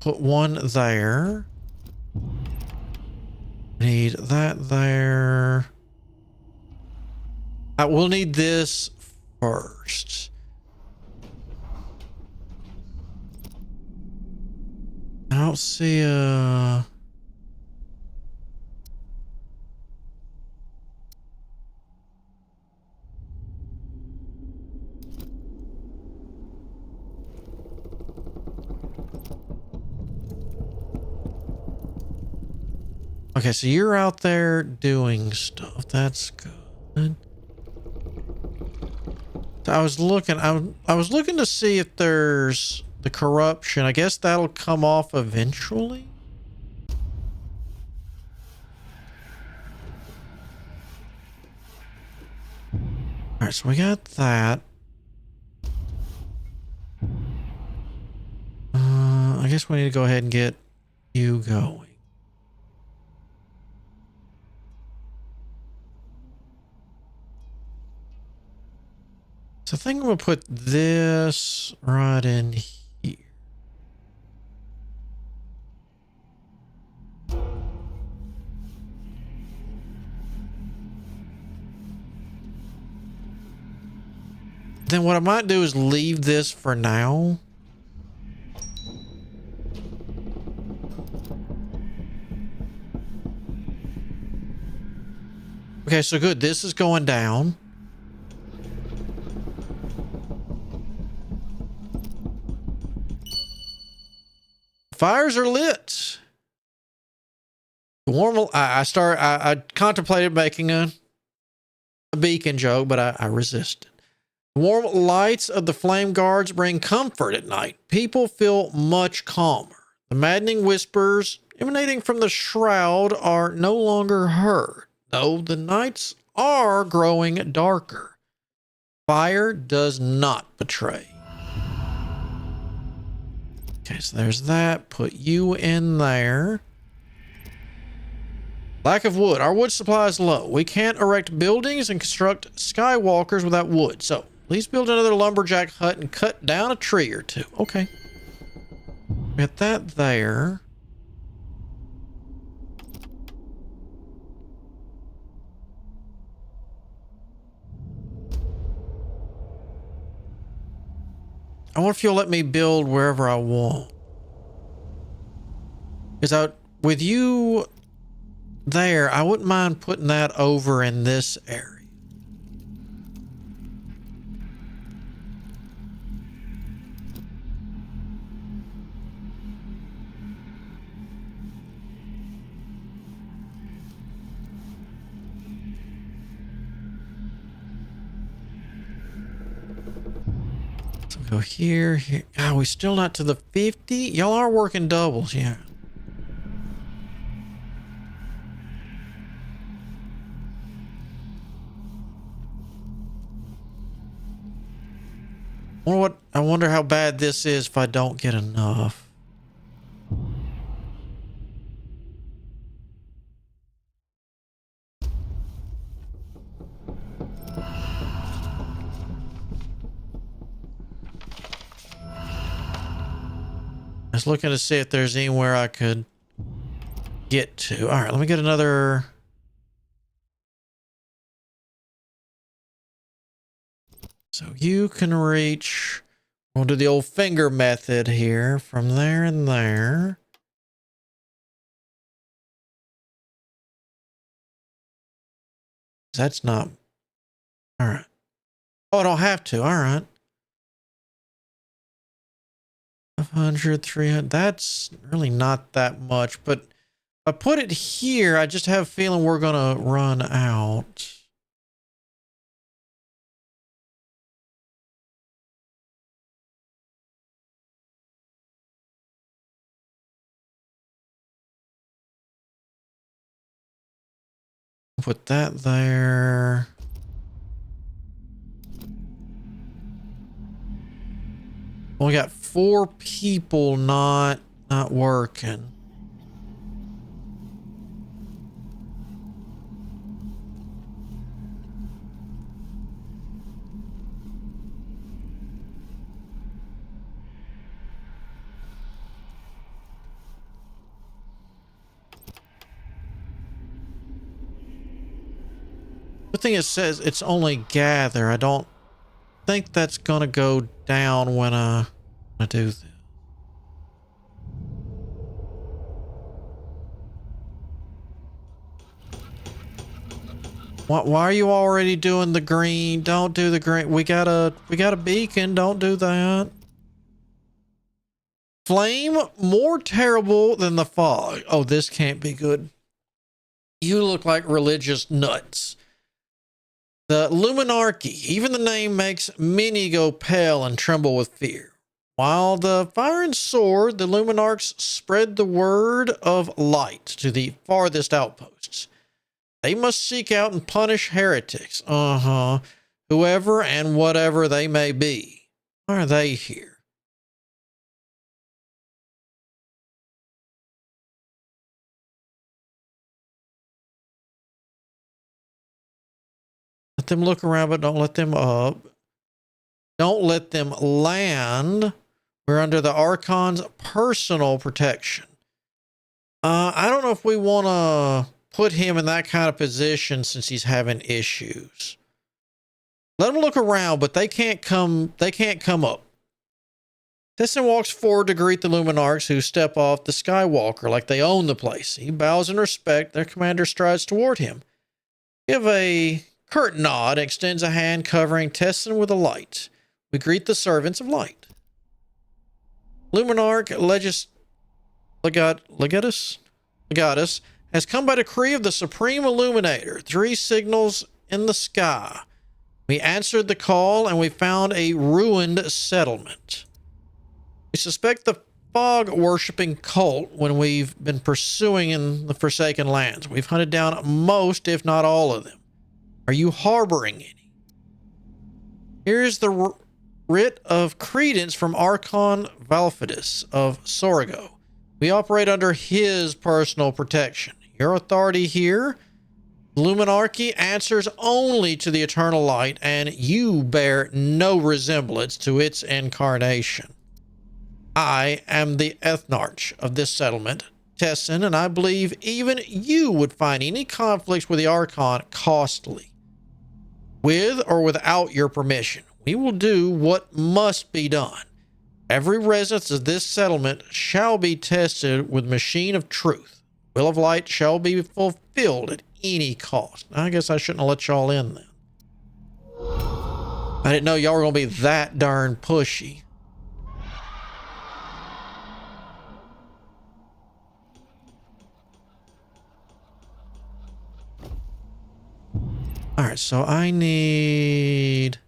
Put one there. Need that there. I will need this first. I don't see a... Okay, so you're out there doing stuff. That's good. So I was looking. I was looking to see if there's the corruption. I guess that'll come off eventually. All right, so we got that. I guess we need to go ahead and get you going. So I think I'm gonna put this right in here. Then what I might do is leave this for now. Okay, so good. This is going down. Fires are lit. I contemplated making a beacon joke, but I resisted. The warm lights of the flame guards bring comfort at night. People feel much calmer. The maddening whispers emanating from the shroud are no longer heard, though the nights are growing darker. Fire does not betray. Okay, so there's that. Put you in there. Lack of wood. Our wood supply is low. We can't erect buildings and construct skywalkers without wood. So, please build another lumberjack hut and cut down a tree or two. Okay. Get that there. I wonder if you'll let me build wherever I want. Because with you there, I wouldn't mind putting that over in this area. So go here. Oh, we still not to the 50? Y'all are working doubles, yeah. I wonder how bad this is if I don't get enough. I was looking to see if there's anywhere I could get to. All right, let me get another. So you can reach. We'll do the old finger method here from there and there. That's not. All right. Oh, I don't have to. All right. 500, 300. That's really not that much, but if I put it here, I just have a feeling we're going to run out. Put that there. We got 4 people not working. The thing it says it's only gather. I don't think that's gonna go down when I do this. Why are you already doing the green? Don't do the green. We got a beacon. Don't do that. Flame more terrible than the fog. Oh, this can't be good. You look like religious nuts. The Luminarchy, even the name makes many go pale and tremble with fear. While the fire and sword, the Luminarchs spread the word of light to the farthest outposts. They must seek out and punish heretics. Whoever and whatever they may be. Why are they here? Let them look around, but don't let them up. Don't let them land. We're under the Archon's personal protection. I don't know if we want to put him in that kind of position since he's having issues. Let them look around, but they can't come up. Tessin walks forward to greet the Luminarchs, who step off the Skywalker like they own the place. He bows in respect. Their commander strides toward him. Give a curt nod and extends a hand covering Tessin with a light. We greet the servants of light. Luminarch Legatus has come by decree of the Supreme Illuminator. 3 signals in the sky. We answered the call and we found a ruined settlement. We suspect the fog-worshipping cult when we've been pursuing in the Forsaken Lands. We've hunted down most, if not all of them. Are you harboring any? Here's the writ of credence from Archon Valfidus of Sorgo. We operate under his personal protection. Your authority here, Luminarchy, answers only to the eternal light, and you bear no resemblance to its incarnation. I am the ethnarch of this settlement, Tessin, and I believe even you would find any conflicts with the Archon costly. With or without your permission, we will do what must be done. Every resident of this settlement shall be tested with machine of truth. Will of light shall be fulfilled at any cost. I guess I shouldn't have let y'all in then. I didn't know y'all were going to be that darn pushy. All right, so I need...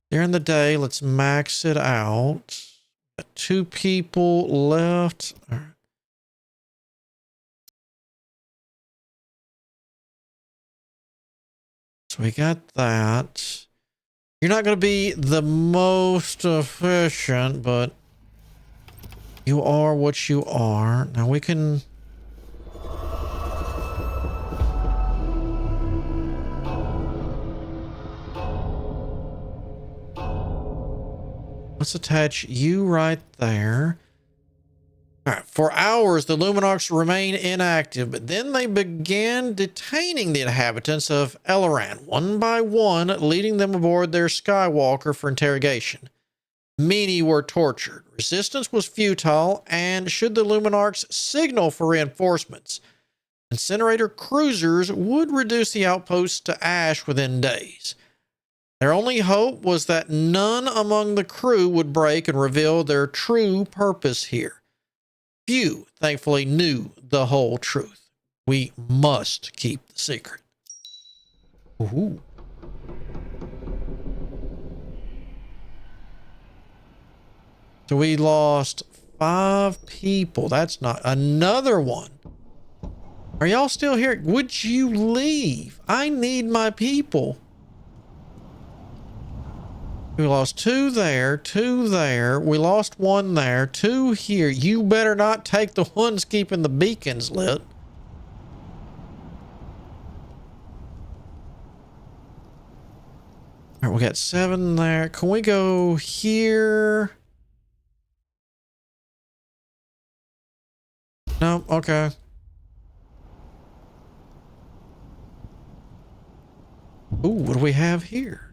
During the day, let's max it out. Got 2 people left. All right. So we got that. You're not going to be the most efficient, but you are what you are. Now we can... Let's attach you right there. All right. For hours, the Luminarchs remain inactive, but then they began detaining the inhabitants of Eleran, one by one, leading them aboard their Skywalker for interrogation. Many were tortured. Resistance was futile, and should the Luminarchs signal for reinforcements, incinerator cruisers would reduce the outposts to ash within days. Their only hope was that none among the crew would break and reveal their true purpose here. Few, thankfully, knew the whole truth. We must keep the secret. Ooh. So we lost 5 people. That's not... Another one. Are y'all still here? Would you leave? I need my people. We lost 2 there, 2 there. We lost 1 there, 2 here. You better not take the ones keeping the beacons lit. All right, we got 7 there. Can we go here? No, okay. Ooh, what do we have here?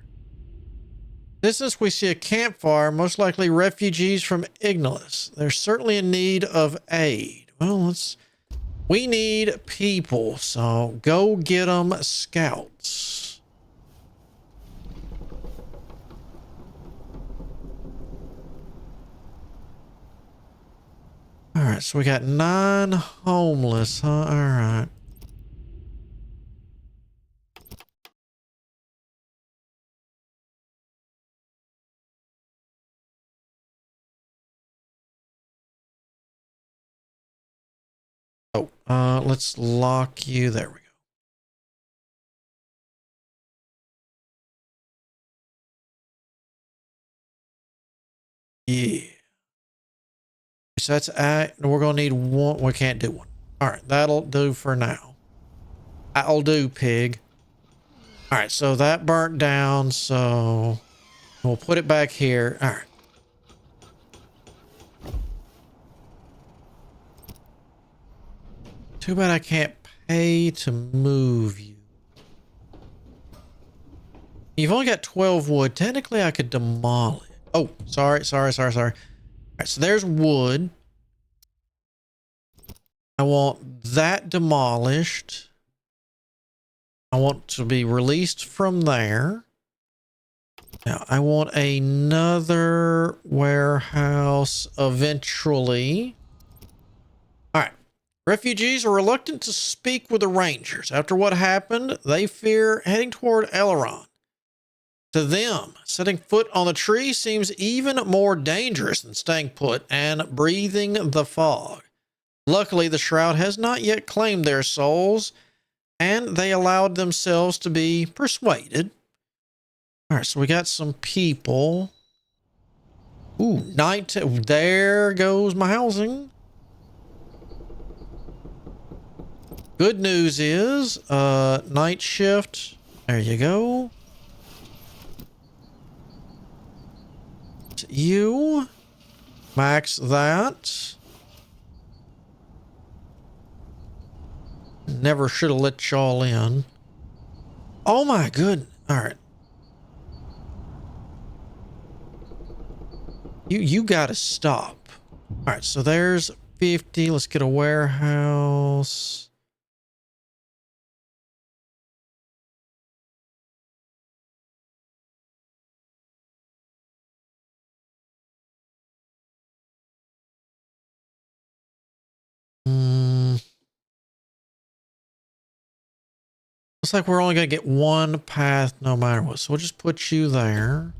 Distance, we see a campfire, most likely refugees from Ignis. They're certainly in need of aid. Well, we need people, so go get them, scouts. All right, so we got 9 homeless, huh? All right. Let's lock you. There we go. Yeah. So that's we're gonna need one. We can't do one. All right, that'll do for now. That'll do, pig. All right, so that burnt down. So we'll put it back here. All right. Too bad I can't pay to move you. You've only got 12 wood. Technically, I could demolish. Oh, sorry. All right, so there's wood. I want that demolished. I want to be released from there. Now, I want another warehouse eventually. All right. Refugees are reluctant to speak with the Rangers. After what happened, they fear heading toward Elrond. To them, setting foot on the tree seems even more dangerous than staying put and breathing the fog. Luckily, the shroud has not yet claimed their souls, and they allowed themselves to be persuaded. All right, so we got some people. Ooh, night. There goes my housing. Good news is, night shift. There you go. You max that. Never should have let y'all in. Oh my goodness. All right. You gotta stop. All right, so there's 50. Let's get a warehouse. Looks like we're only gonna get one path no matter what. So we'll just put you there.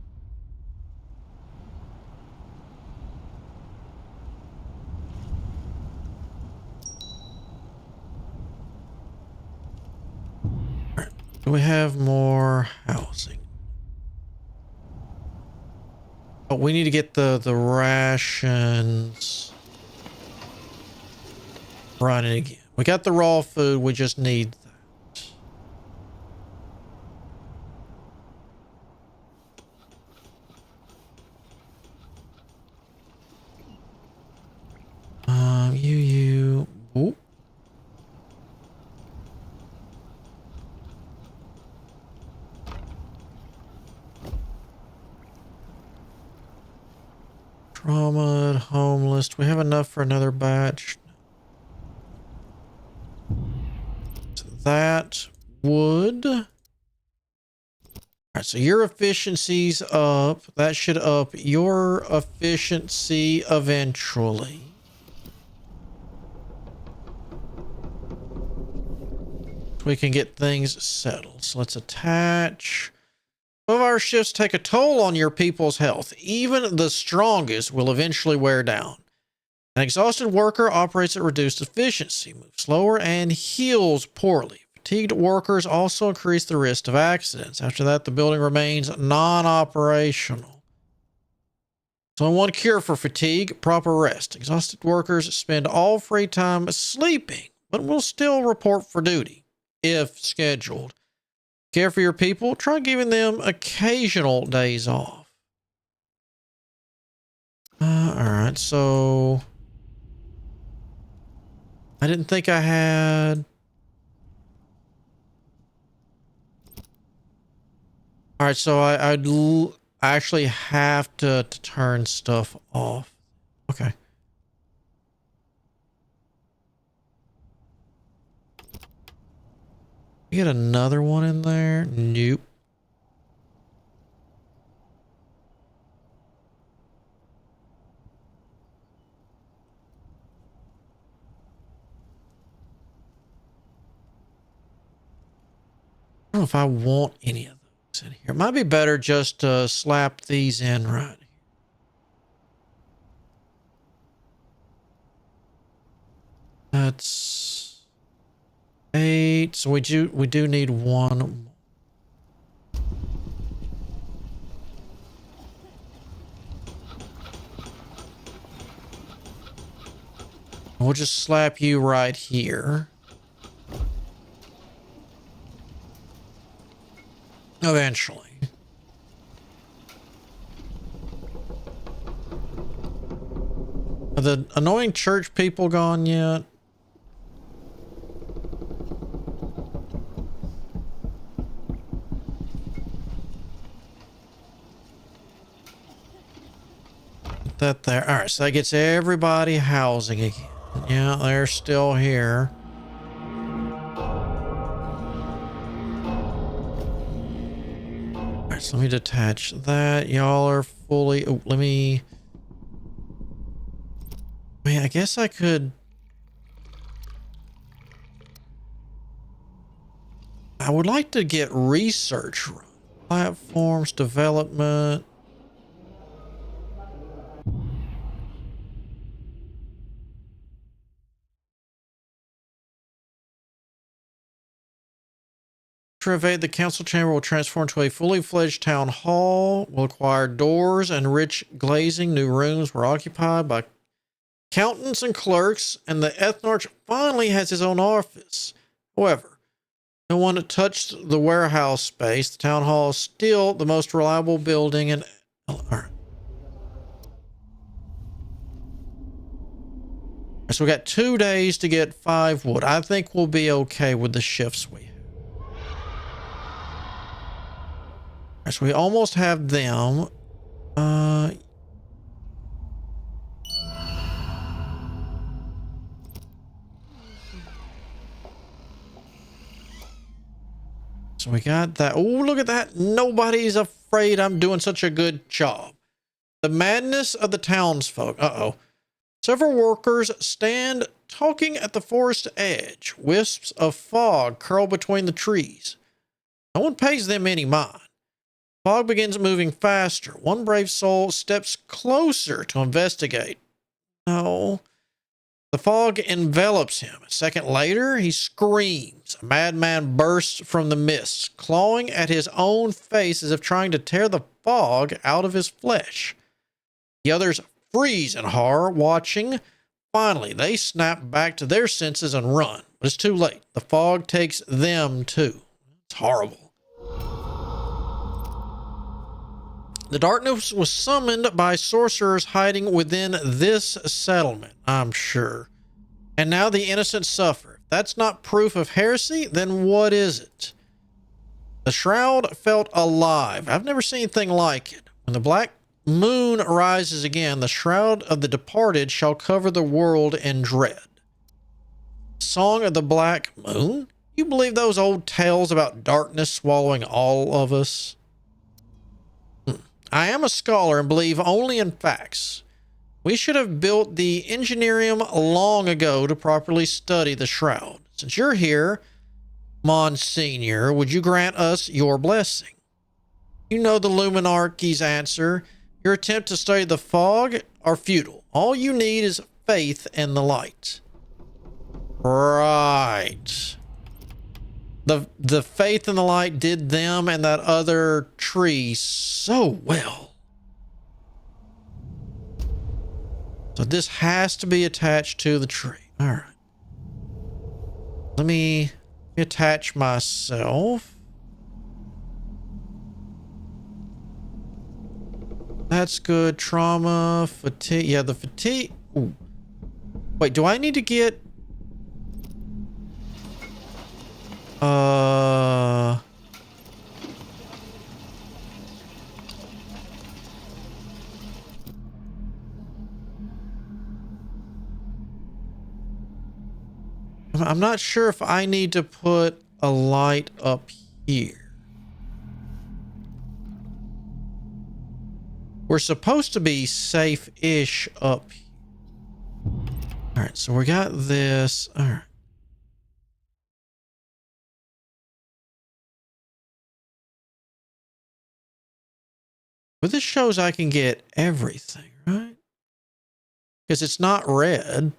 All right. Do we have more housing? Oh, we need to get the rations running again. We got the raw food. We just need that. You. Ooh. Trauma, homeless. We have enough for another batch. So that would. All right, so your efficiency's up. That should up your efficiency eventually. We can get things settled. So let's attach. 12-hour shifts take a toll on your people's health. Even the strongest will eventually wear down. An exhausted worker operates at reduced efficiency, moves slower, and heals poorly. Fatigued workers also increase the risk of accidents. After that, the building remains non-operational. So one cure for fatigue, proper rest. Exhausted workers spend all free time sleeping, but will still report for duty, if scheduled. Care for your people, try giving them occasional days off. All right, so I didn't think I had. All right, so I actually have to turn stuff off. Okay. Get another one in there. Nope. I don't know if I want any of those in here. It might be better just to slap these in right here. That's 8. So we do need one more. We'll just slap you right here. Eventually. Are the annoying church people gone yet? Put that there. All right, so that gets everybody housing again. Yeah, they're still here. All right, so let me detach that. Y'all are fully... Oh, let me... Man, I guess I could... I would like to get research run. Platforms, development. To invade the council chamber will transform into a fully fledged town hall. Will acquire doors and rich glazing. New rooms were occupied by accountants and clerks, and the ethnarch finally has his own office. However, no one touched the warehouse space. The town hall is still the most reliable building in... So we got 2 days to get 5 wood. I think we'll be okay with the shifts we have. So we almost have them. So we got that. Oh, look at that. Nobody's afraid I'm doing such a good job. The madness of the townsfolk. Uh-oh. Several workers stand talking at the forest edge. Wisps of fog curl between the trees. No one pays them any mind. Fog begins moving faster. One brave soul steps closer to investigate. No. The fog envelops him. A second later, he screams. A madman bursts from the mist, clawing at his own face as if trying to tear the fog out of his flesh. The others freeze in horror, watching. Finally, they snap back to their senses and run. But it's too late. The fog takes them too. It's horrible. The darkness was summoned by sorcerers hiding within this settlement, I'm sure. And now the innocent suffer. If that's not proof of heresy, then what is it? The shroud felt alive. I've never seen anything like it. When the black moon rises again, the shroud of the departed shall cover the world in dread. Song of the Black Moon? You believe those old tales about darkness swallowing all of us? I am a scholar and believe only in facts. We should have built the engineerium long ago to properly study the shroud. Since you're here, Monsignor, would you grant us your blessing? You know the Luminarchy's answer. Your attempt to study the fog are futile. All you need is faith in the light. Right. The faith in the light did them and that other tree so well. So this has to be attached to the tree. All right. Let me attach myself. That's good. Trauma, fatigue. Yeah, the fatigue. Ooh. Wait, do I need to get... I'm not sure if I need to put a light up here. We're supposed to be safe-ish up here. All right, so we got this. All right. But this shows I can get everything, right? Because it's not red.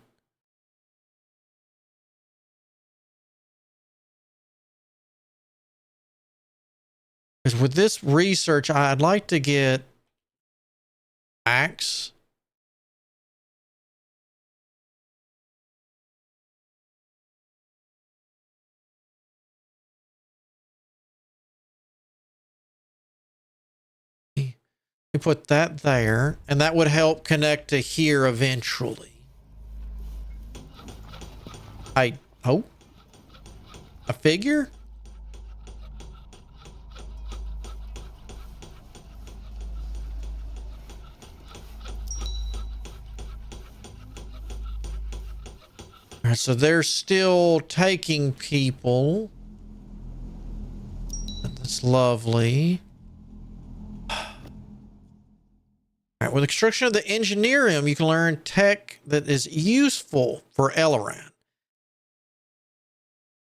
Because with this research, I'd like to get axe. You put that there, and that would help connect to here eventually. Oh, a figure? All right, so they're still taking people. That's lovely. All right, with the construction of the engineerium, you can learn tech that is useful for Elran.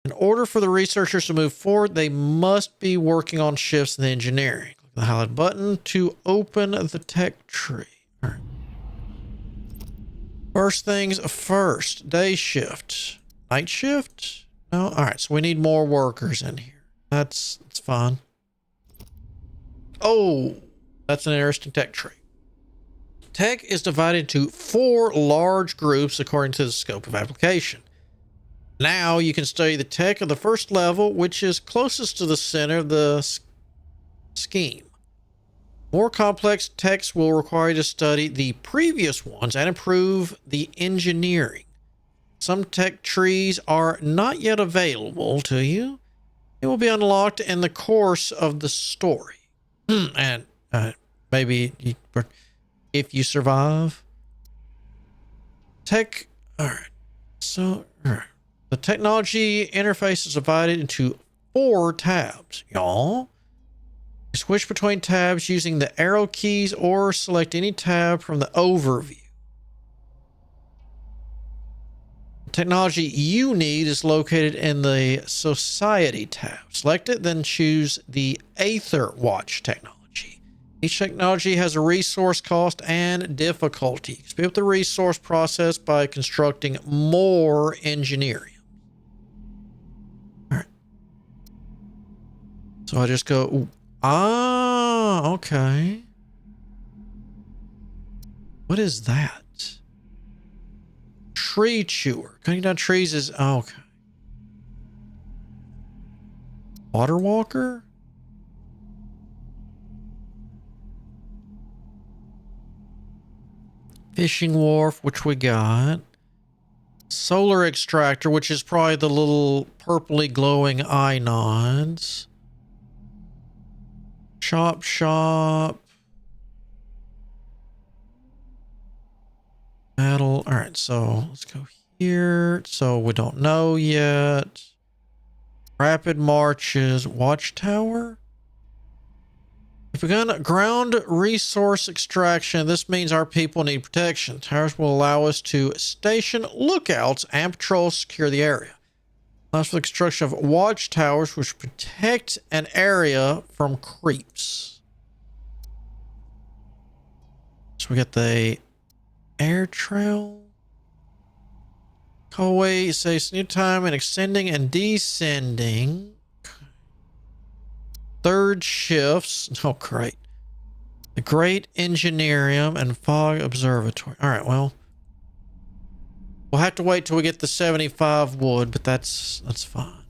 In order for the researchers to move forward, they must be working on shifts in the engineering. Click the highlight button to open the tech tree. All right. First things first, day shift. Night shift? No? All right, so we need more workers in here. That's fine. Oh, that's an interesting tech tree. Tech is divided into 4 large groups according to the scope of application. Now you can study the tech of the first level, which is closest to the center of the scheme. More complex techs will require you to study the previous ones and improve the engineering. Some tech trees are not yet available to you. It will be unlocked in the course of the story. And maybe if you survive. Tech. All right. So the technology interface is divided into 4 tabs. Y'all. You switch between tabs using the arrow keys or select any tab from the overview. The technology you need is located in the Society tab. Select it, then choose the Aether Watch technology. Each technology has a resource cost and difficulty. Speed up the resource process by constructing more engineering. All right. So I just go, ooh. Ah, okay. What is that? Tree chewer. Cutting down trees is, oh, okay. Water walker? Fishing wharf, which we got. Solar extractor, which is probably the little purpley glowing eye nods. Shop. Metal. All right, so let's go here. So we don't know yet. Rapid marches. Watchtower. If we're going to ground resource extraction, this means our people need protection. Towers will allow us to station lookouts and patrol secure the area. Allows for the construction of watchtowers, which protect an area from creeps. So we got the air trail. Hallway saves new time in extending and descending. Third shifts. Oh, great. The Great Engineerium and Fog Observatory. All right, well. We'll have to wait till we get the 75 wood, but that's fine.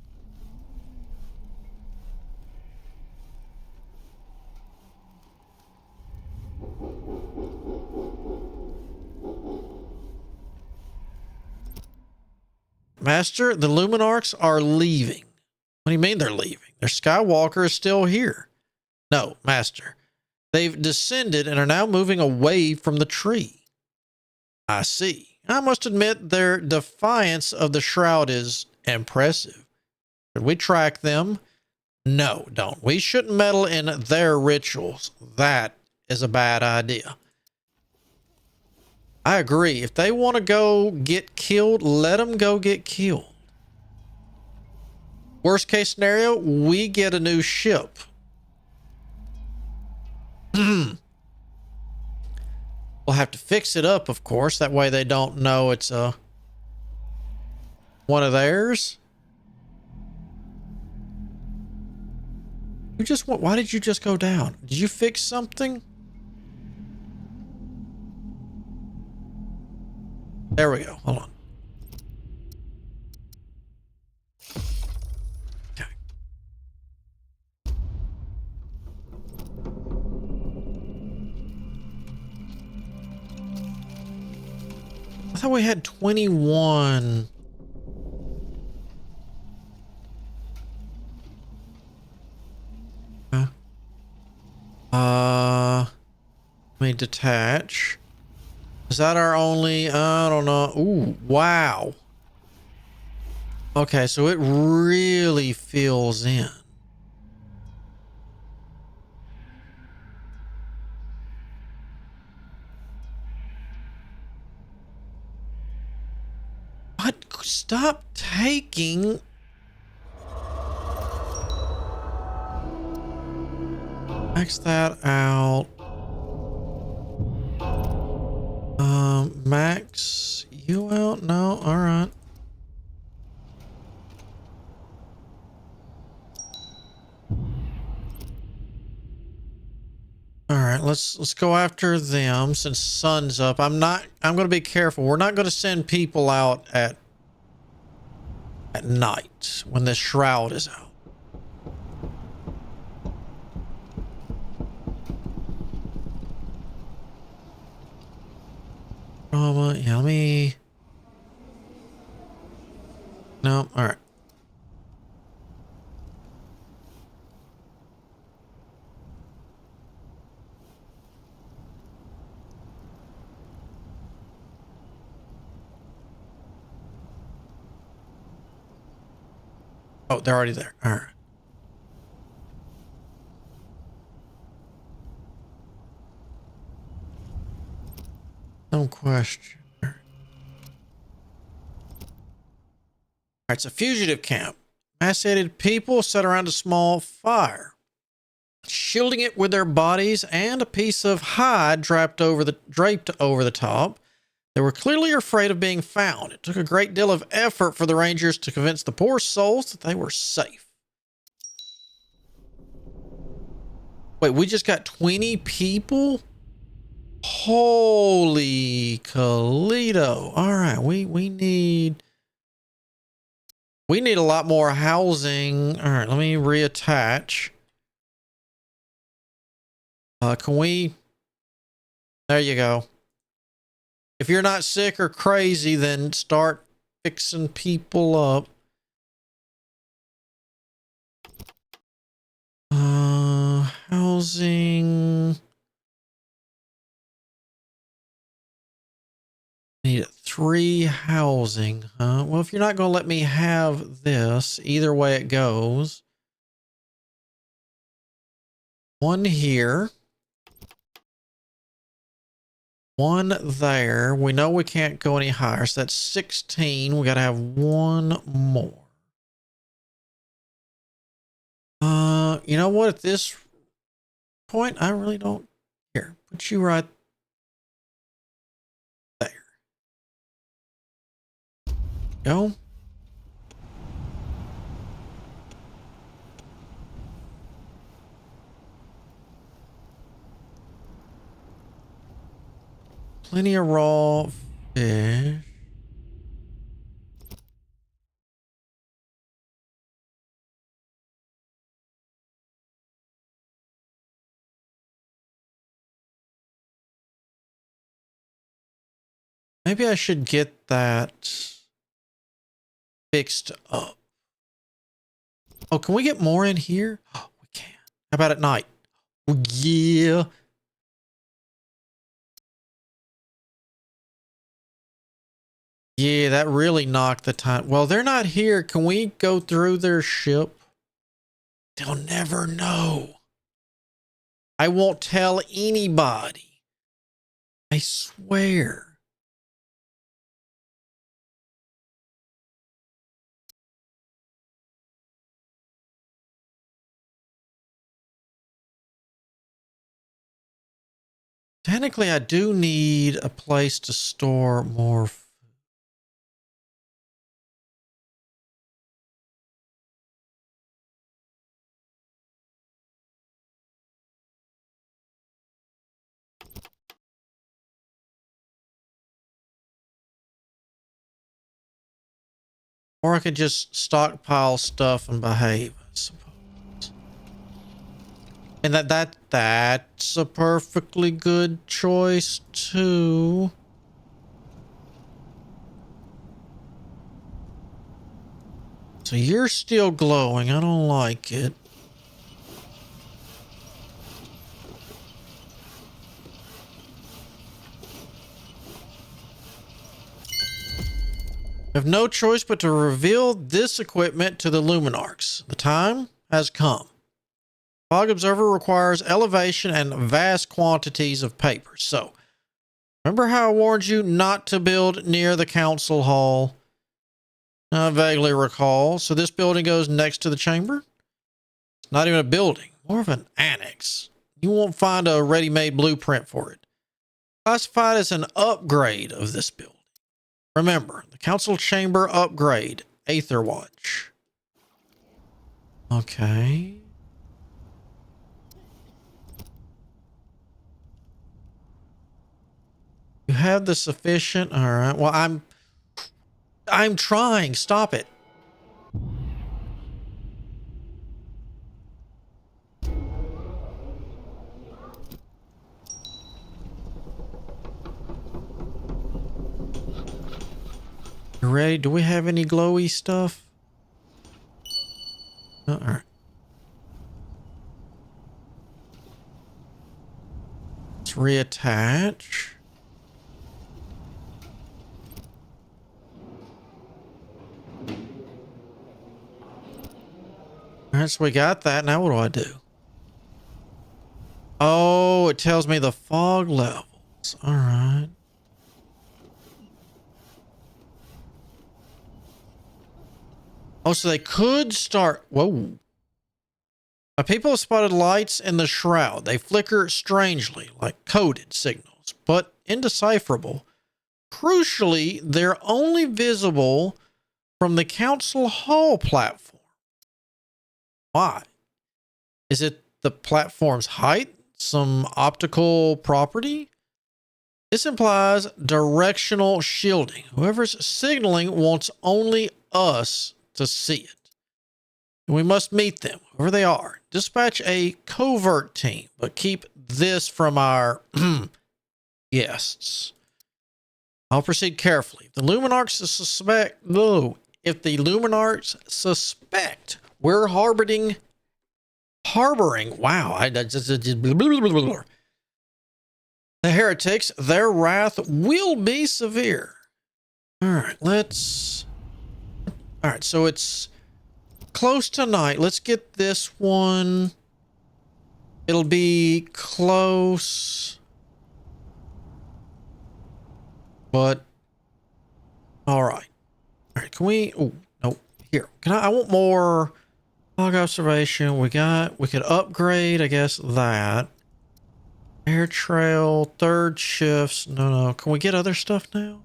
Master, the Luminarchs are leaving. What do you mean they're leaving? Their Skywalker is still here. No, Master. They've descended and are now moving away from the tree. I see. I must admit their defiance of the shroud is impressive. Should we track them? No, don't. We shouldn't meddle in their rituals. That is a bad idea. I agree. If they want to go get killed, let them go get killed. Worst case scenario, we get a new ship. We'll have to fix it up, of course. That way they don't know it's one of theirs. You just went, why did you just go down? Did you fix something? There we go. Hold on. Okay. I thought we had 21. Let me detach. Is that our only, I don't know. Ooh, wow. Okay, so it really fills in. What? Stop taking. Max that out. Max you out? No, all right. All right, let's go after them since sun's up. I'm going to be careful. We're not going to send people out at night when the shroud is out. Yeah, let me. No, all right. Oh, they're already there. All right. No question. All right, it's a fugitive camp. Emaciated people sat around a small fire, shielding it with their bodies and a piece of hide draped over the top. They were clearly afraid of being found. It took a great deal of effort for the Rangers to convince the poor souls that they were safe. Wait, we just got 20 people? Holy Toledo. All right, we need a lot more housing. All right, let me reattach. Can we? There you go. If you're not sick or crazy, then start fixing people up. Housing. Need 3 housing, huh? Well, if you're not going to let me have this, either way it goes. 1 here. 1 there. We know we can't go any higher, so that's 16. We got to have 1 more. You know what? At this point, I really don't care. Put you right there. Go. Plenty of raw fish. Maybe I should get that fixed up. Oh, can we get more in here? Oh, we can. How about at night? Oh, yeah. Yeah, that really knocked the time. Well, they're not here. Can we go through their ship? They'll never know. I won't tell anybody. I swear. Technically, I do need a place to store more. Or I could just stockpile stuff and behave, I suppose. And that's a perfectly good choice too. So you're still glowing. I don't like it. We have no choice but to reveal this equipment to the Luminarchs. The time has come. Fog Observer requires elevation and vast quantities of paper. So, remember how I warned you not to build near the council hall? I vaguely recall. So this building goes next to the chamber? It's not even a building, more of an annex. You won't find a ready-made blueprint for it. Classified as an upgrade of this building. Remember, the council chamber upgrade, Aether Watch. Okay. You have the sufficient. All right. Well, I'm trying. Stop it. You ready? Do we have any glowy stuff? All right. Let's reattach. All right, so we got that. Now what do I do? Oh, it tells me the fog levels. All right. Oh, so they could start. Whoa. People have spotted lights in the shroud. They flicker strangely, like coded signals, but indecipherable. Crucially, they're only visible from the council hall platform. Why? Is it the platform's height? Some optical property? This implies directional shielding. Whoever's signaling wants only us to see it. We must meet them, whoever they are. Dispatch a covert team, but keep this from our guests. I'll proceed carefully. If the Luminarchs suspect we're harboring, wow, the heretics, their wrath will be severe. All right, so it's close tonight. Let's get this one. It'll be close. But all right. All right, can we no, here. I want more fog observation. We could upgrade, I guess, that. Air trail, third shifts. No. Can we get other stuff now?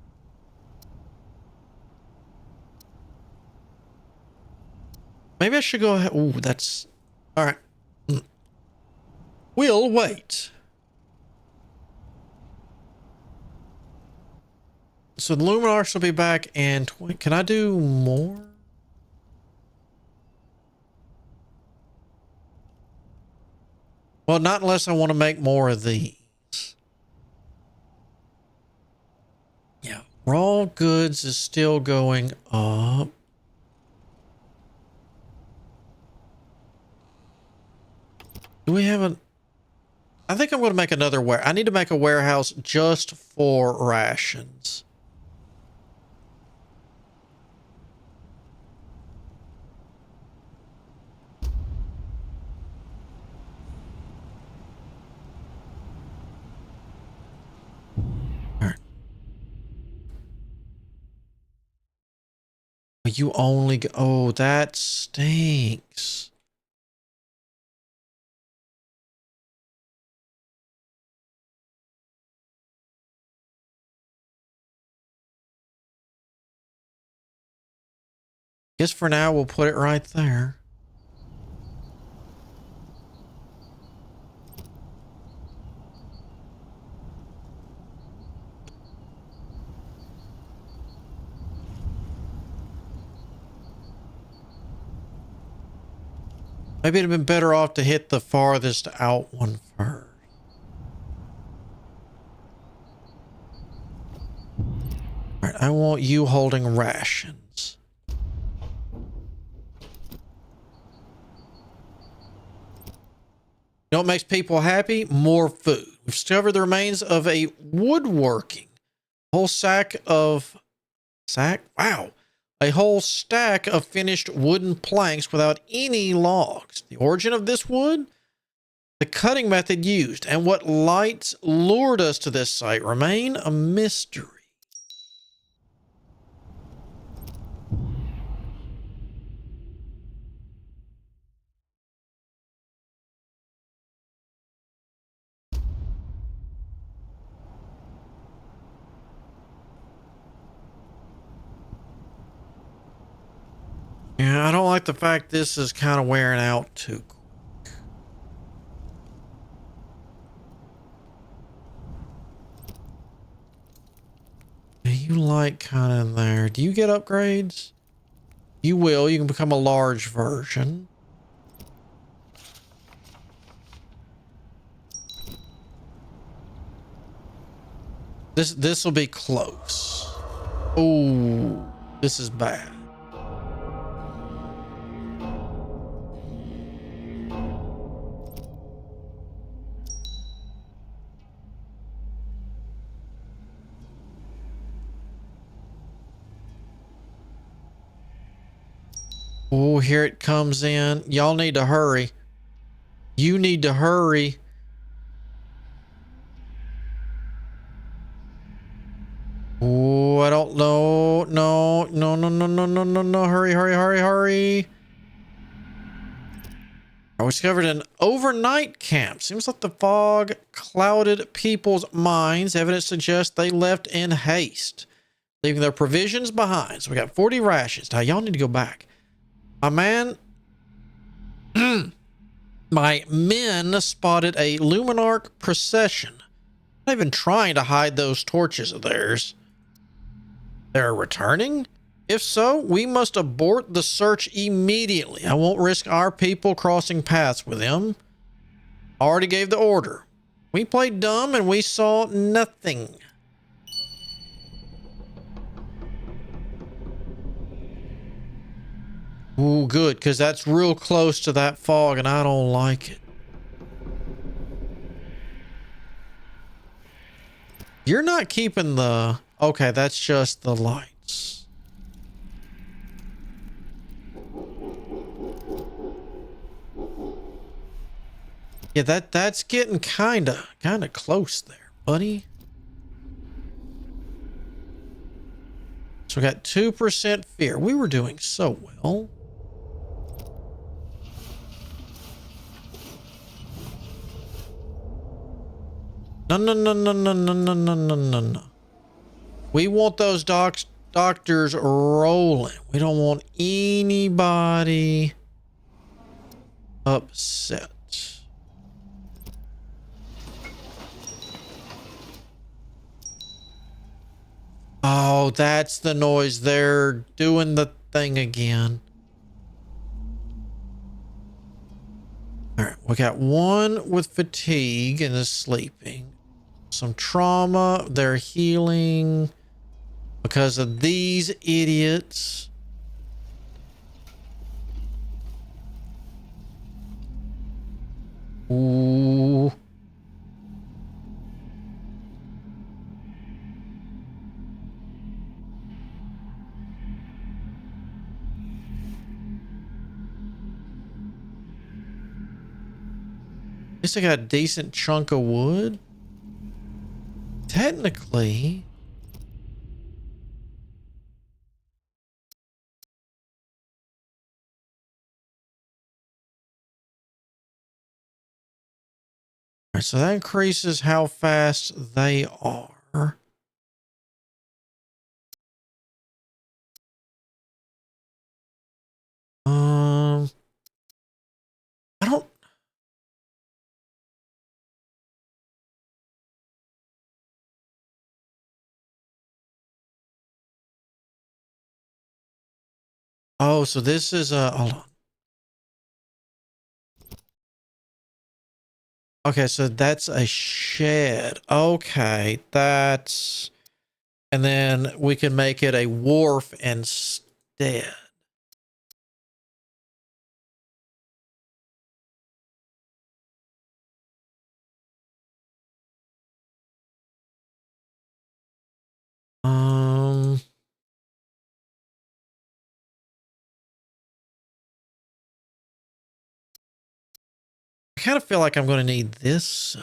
Maybe I should go ahead. Ooh, that's all right. We'll wait. So the Luminarchs will be back in 20. Can I do more? Well, not unless I want to make more of these. Yeah. Raw goods is still going up. Do we have I think I'm going to make another I need to make a warehouse just for rations. You only go, oh, that stinks. Guess for now we'll put it right there. Maybe it'd have been better off to hit the farthest out one first. All right, I want you holding rations. You know what makes people happy? More food. We've discovered the remains of a woodworking. Whole sack of... Wow. A whole stack of finished wooden planks without any logs. The origin of this wood? The cutting method used and what lights lured us to this site remain a mystery. Yeah, I don't like the fact this is kind of wearing out too quick. Yeah, you like kind of there. Do you get upgrades? You will. You can become a large version. This will be close. Oh, this is bad. Oh, here it comes in. Y'all need to hurry. You need to hurry. Oh, I don't know. No, no, no, no, no, no, no, no. Hurry, hurry, hurry, hurry. I discovered an overnight camp. Seems like the fog clouded people's minds. Evidence suggests they left in haste, leaving their provisions behind. So we got 40 rations. Now, y'all need to go back. My man, my men spotted a Luminarch procession. Not even trying to hide those torches of theirs. They're returning? If so, we must abort the search immediately. I won't risk our people crossing paths with them. Already gave the order. We played dumb and we saw nothing. Ooh, good, because that's real close to that fog and I don't like it. You're not keeping the... Okay, that's just the lights. Yeah, that's getting kind of close there, buddy. So we got 2% fear. We were doing so well. No, no, no, no, no, no, no, no, no, no, no. We want those doctors rolling. We don't want anybody upset. Oh, that's the noise. They're doing the thing again. All right, we got one with fatigue and is sleeping. Some trauma. They're healing because of these idiots. Ooh. At least I got a decent chunk of wood. Technically. All right, so that increases how fast they are. I don't. Oh, so this is a. Hold on. Okay, so that's a shed. Okay, that's... And then we can make it a wharf instead. I kind of feel like I'm going to need this.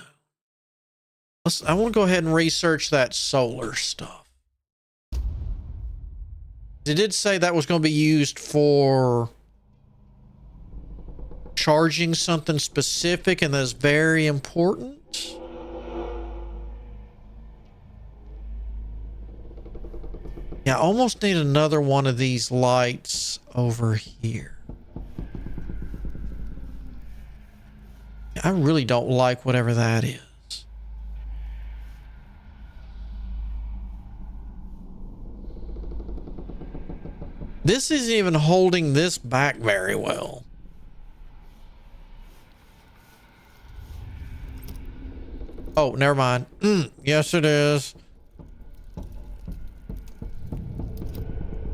I want to go ahead and research that solar stuff. It did say that was going to be used for charging something specific, and that's very important. Yeah, I almost need another one of these lights over here. I really don't like whatever that is. This isn't even holding this back very well. Oh, never mind. Yes, it is.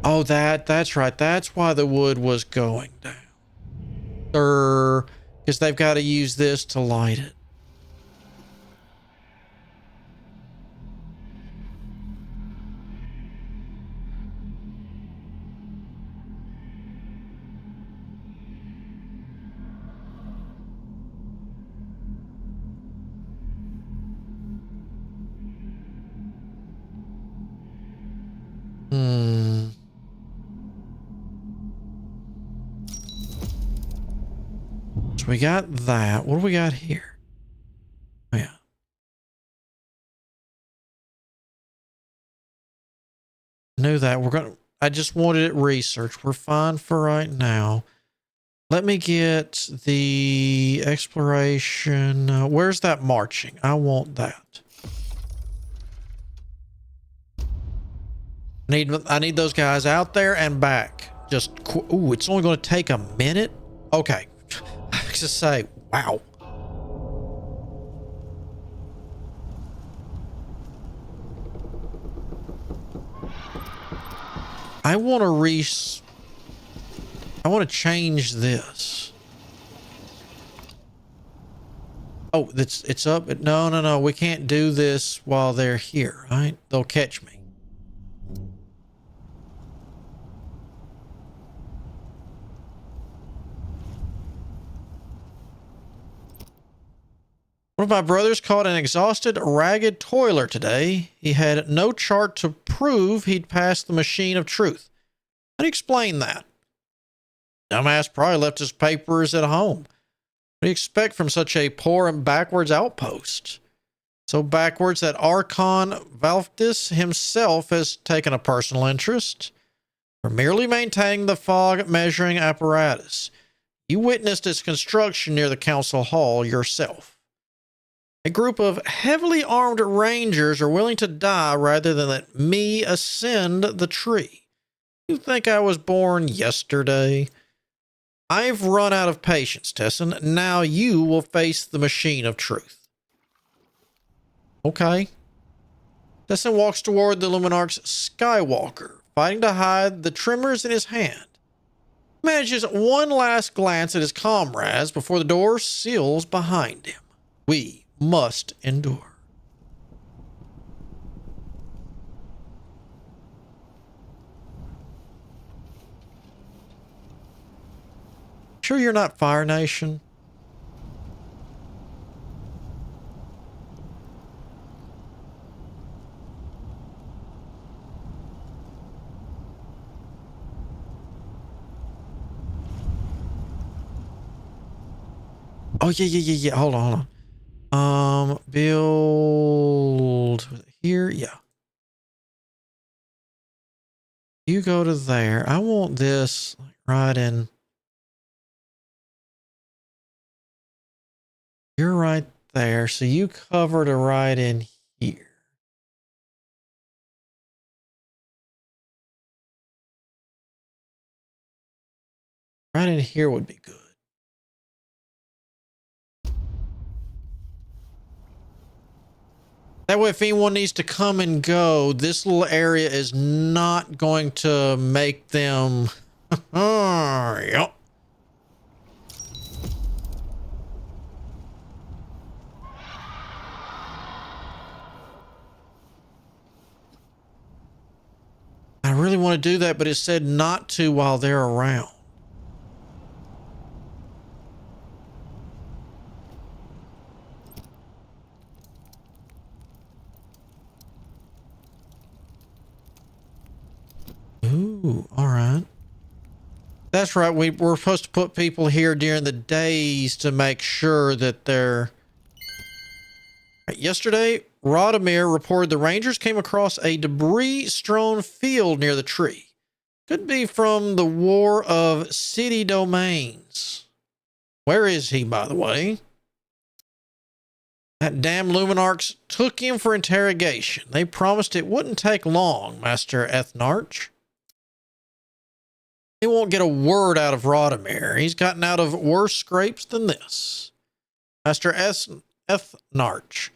Oh, that's right. That's why the wood was going down. Because they've got to use this to light it. So we got that. What do we got here? Oh, yeah. Knew that. I just wanted it researched. We're fine for right now. Let me get the exploration. Where's that marching? I want that. I need those guys out there and back. Just, ooh, it's only going to take a minute. Okay. I was just say, wow. I want to change this. Oh, it's up. No. We can't do this while they're here, right? They'll catch me. One of my brothers caught an exhausted, ragged toiler today. He had no chart to prove he'd passed the machine of truth. How do you explain that? Dumbass probably left his papers at home. What do you expect from such a poor and backwards outpost? So backwards that Archon Valftis himself has taken a personal interest. For merely maintaining the fog measuring apparatus. You witnessed its construction near the council hall yourself. A group of heavily armed rangers are willing to die rather than let me ascend the tree. You think I was born yesterday? I've run out of patience, Tessin. Now you will face the machine of truth. Okay. Tessin walks toward the Luminarch's Skywalker, fighting to hide the tremors in his hand. Manages one last glance at his comrades before the door seals behind him. We must endure. Sure you're not Fire Nation? Oh, yeah. Hold on. Build here. Yeah. You go to there. I want this right in. You're right there. So you cover to right in here. Right in here would be good. That way, if anyone needs to come and go, this little area is not going to make them. Yep. I really want to do that, but it said not to while they're around. Ooh, all right. That's right. We're supposed to put people here during the days to make sure that they're... Yesterday, Radomir reported the Rangers came across a debris-strewn field near the tree. Could be from the War of City Domains. Where is he, by the way? That damn Luminarchs took him for interrogation. They promised it wouldn't take long, Master Ethnarch. He won't get a word out of Radomir. He's gotten out of worse scrapes than this. Master Ethnarch,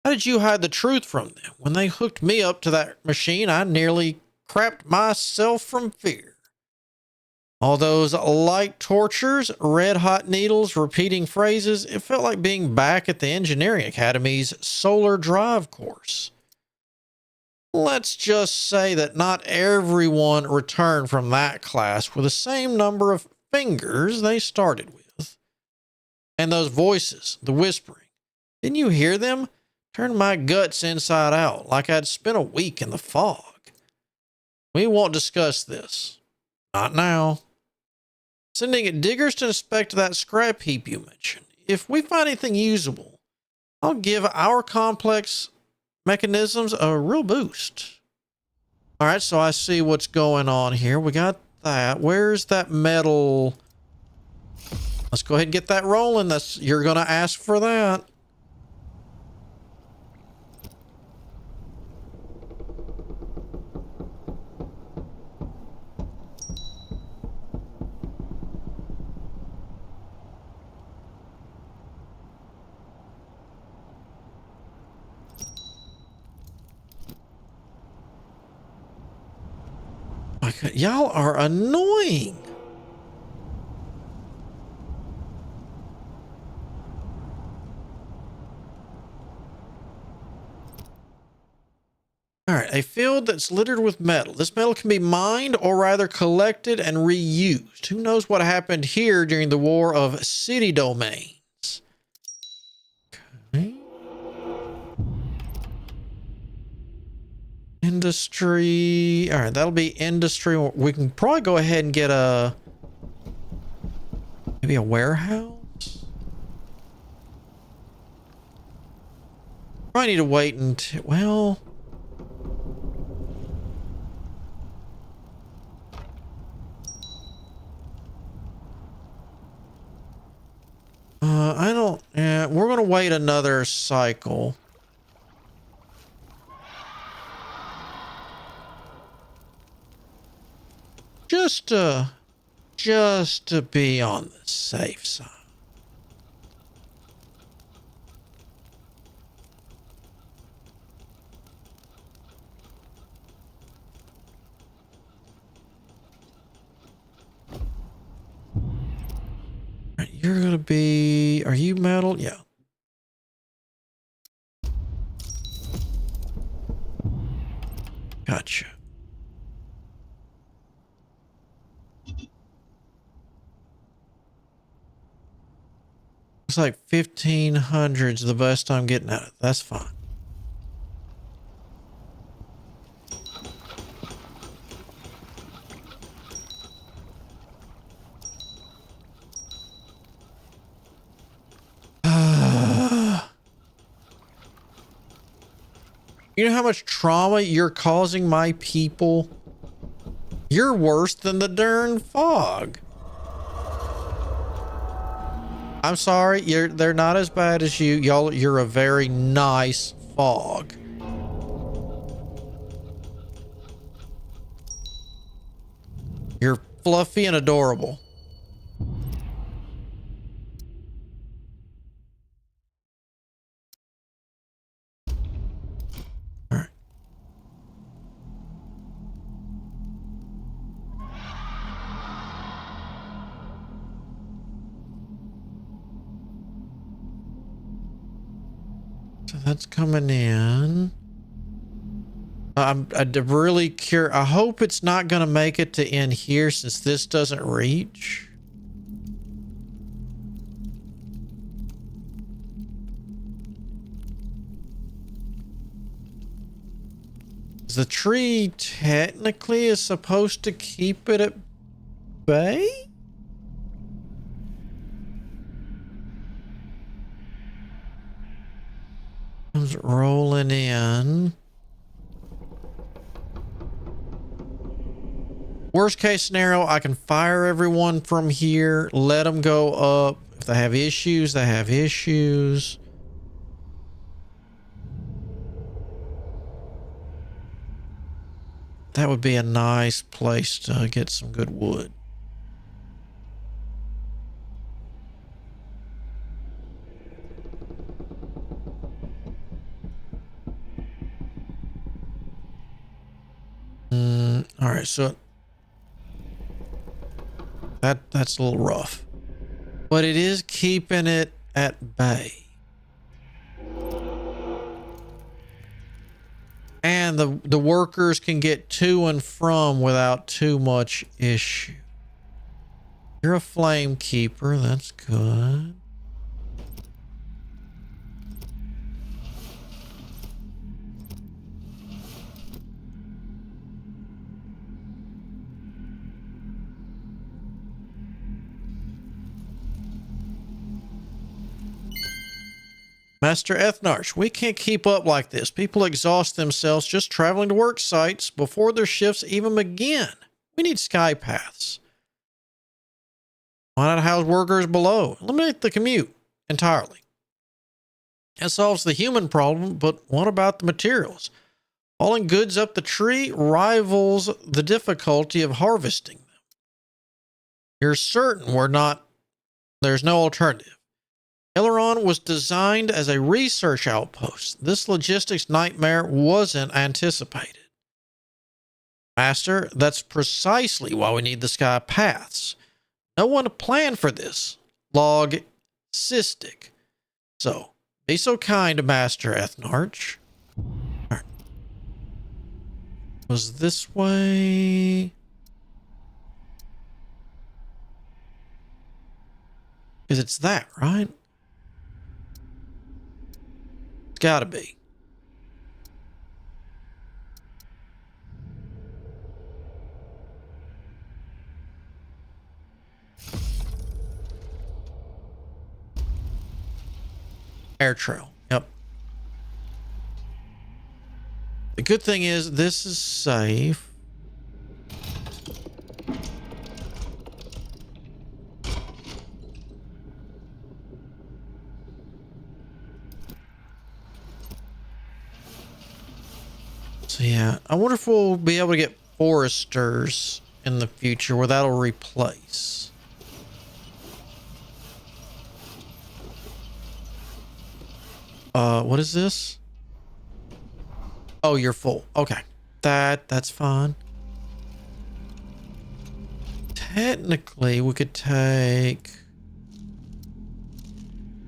how did you hide the truth from them? When they hooked me up to that machine, I nearly crapped myself from fear. All those light tortures, red-hot needles, repeating phrases, it felt like being back at the Engineering Academy's solar drive course. Let's just say that not everyone returned from that class with the same number of fingers they started with. And those voices, the whispering, didn't you hear them? Turned my guts inside out, like I'd spent a week in the fog. We won't discuss this. Not now. Sending diggers to inspect that scrap heap you mentioned. If we find anything usable, I'll give our complex mechanisms a real boost. All right, so I see what's going on here. We got that. Where's that metal? Let's go ahead and get that rolling. You're going to ask for that. Y'all are annoying. All right, a field that's littered with metal. This metal can be mined or rather collected and reused. Who knows what happened here during the War of City Domains? Okay. Industry. All right, that'll be industry. We can probably go ahead and get maybe a warehouse. Probably need to wait until, well, I don't, yeah, we're going to wait another cycle. Just to be on the safe side. Right, you're gonna be, are you metal? Yeah. Gotcha. It's like 1,500's the best I'm getting out of it. That's fine. You know how much trauma you're causing my people? You're worse than the darn fog. I'm sorry, they're not as bad as you. Y'all, you're a very nice fog. You're fluffy and adorable. So that's coming in. I'm really curious. I hope it's not going to make it to in here since this doesn't reach. The tree technically is supposed to keep it at bay? Comes rolling in. Worst case scenario, I can fire everyone from here, let them go up. If they have issues, they have issues. That would be a nice place to get some good wood. All right, so that's a little rough, but it is keeping it at bay. And the workers can get to and from without too much issue. You're a flame keeper. That's good. Master Ethnarch, we can't keep up like this. People exhaust themselves just traveling to work sites before their shifts even begin. We need sky paths. Why not house workers below? Eliminate the commute entirely. That solves the human problem, but what about the materials? Hauling goods up the tree rivals the difficulty of harvesting them. You're certain there's no alternative. Aileron was designed as a research outpost. This logistics nightmare wasn't anticipated. Master, that's precisely why we need the sky paths. No one planned for this. Log cystic. So, be so kind, Master Ethnarch. Right. Was this way? Because it's that, right? It's gotta be. Air trail. Yep. The good thing is this is safe. So yeah, I wonder if we'll be able to get foresters in the future where that'll replace. What is this? Oh, you're full. Okay. That's fine. Technically, we could take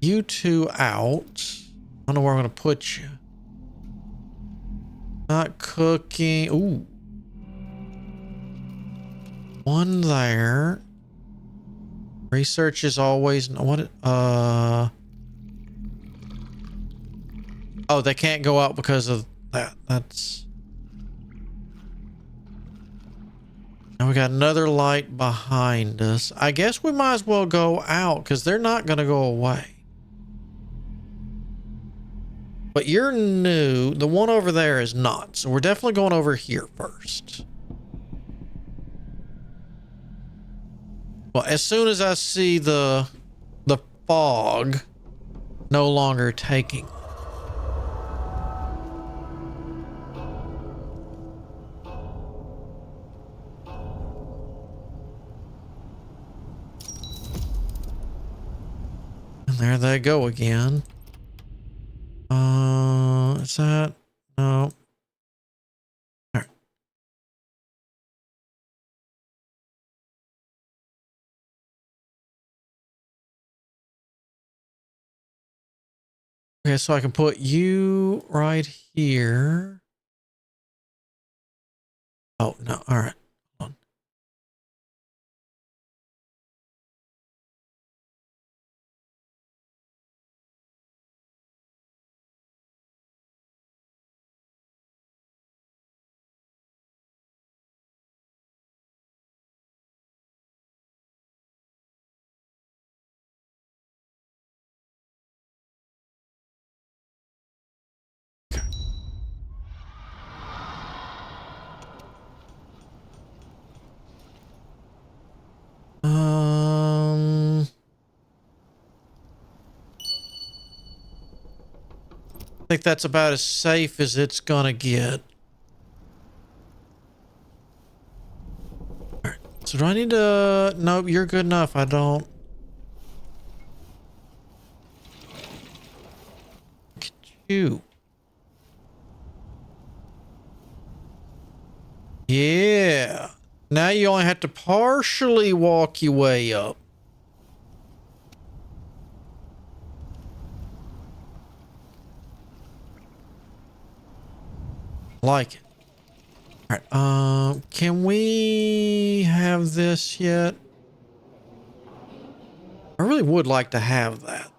you two out. I don't know where I'm going to put you. Not cooking. Ooh. One there. Research is always what oh, they can't go out because of that. That's now we got another light behind us. I guess we might as well go out because they're not going to go away. But you're new. The one over there is not. So we're definitely going over here first. Well, as soon as I see the fog no longer taking. And there they go again. Is that? No. All right. Okay, so I can put you right here. Oh, no. All right. Hold on. I think that's about as safe as it's gonna get. All right. So do I need to? Nope, you're good enough. I don't. Look at you. Yeah. Now you only have to partially walk your way up. Like it. All right. Can we have this yet? I really would like to have that.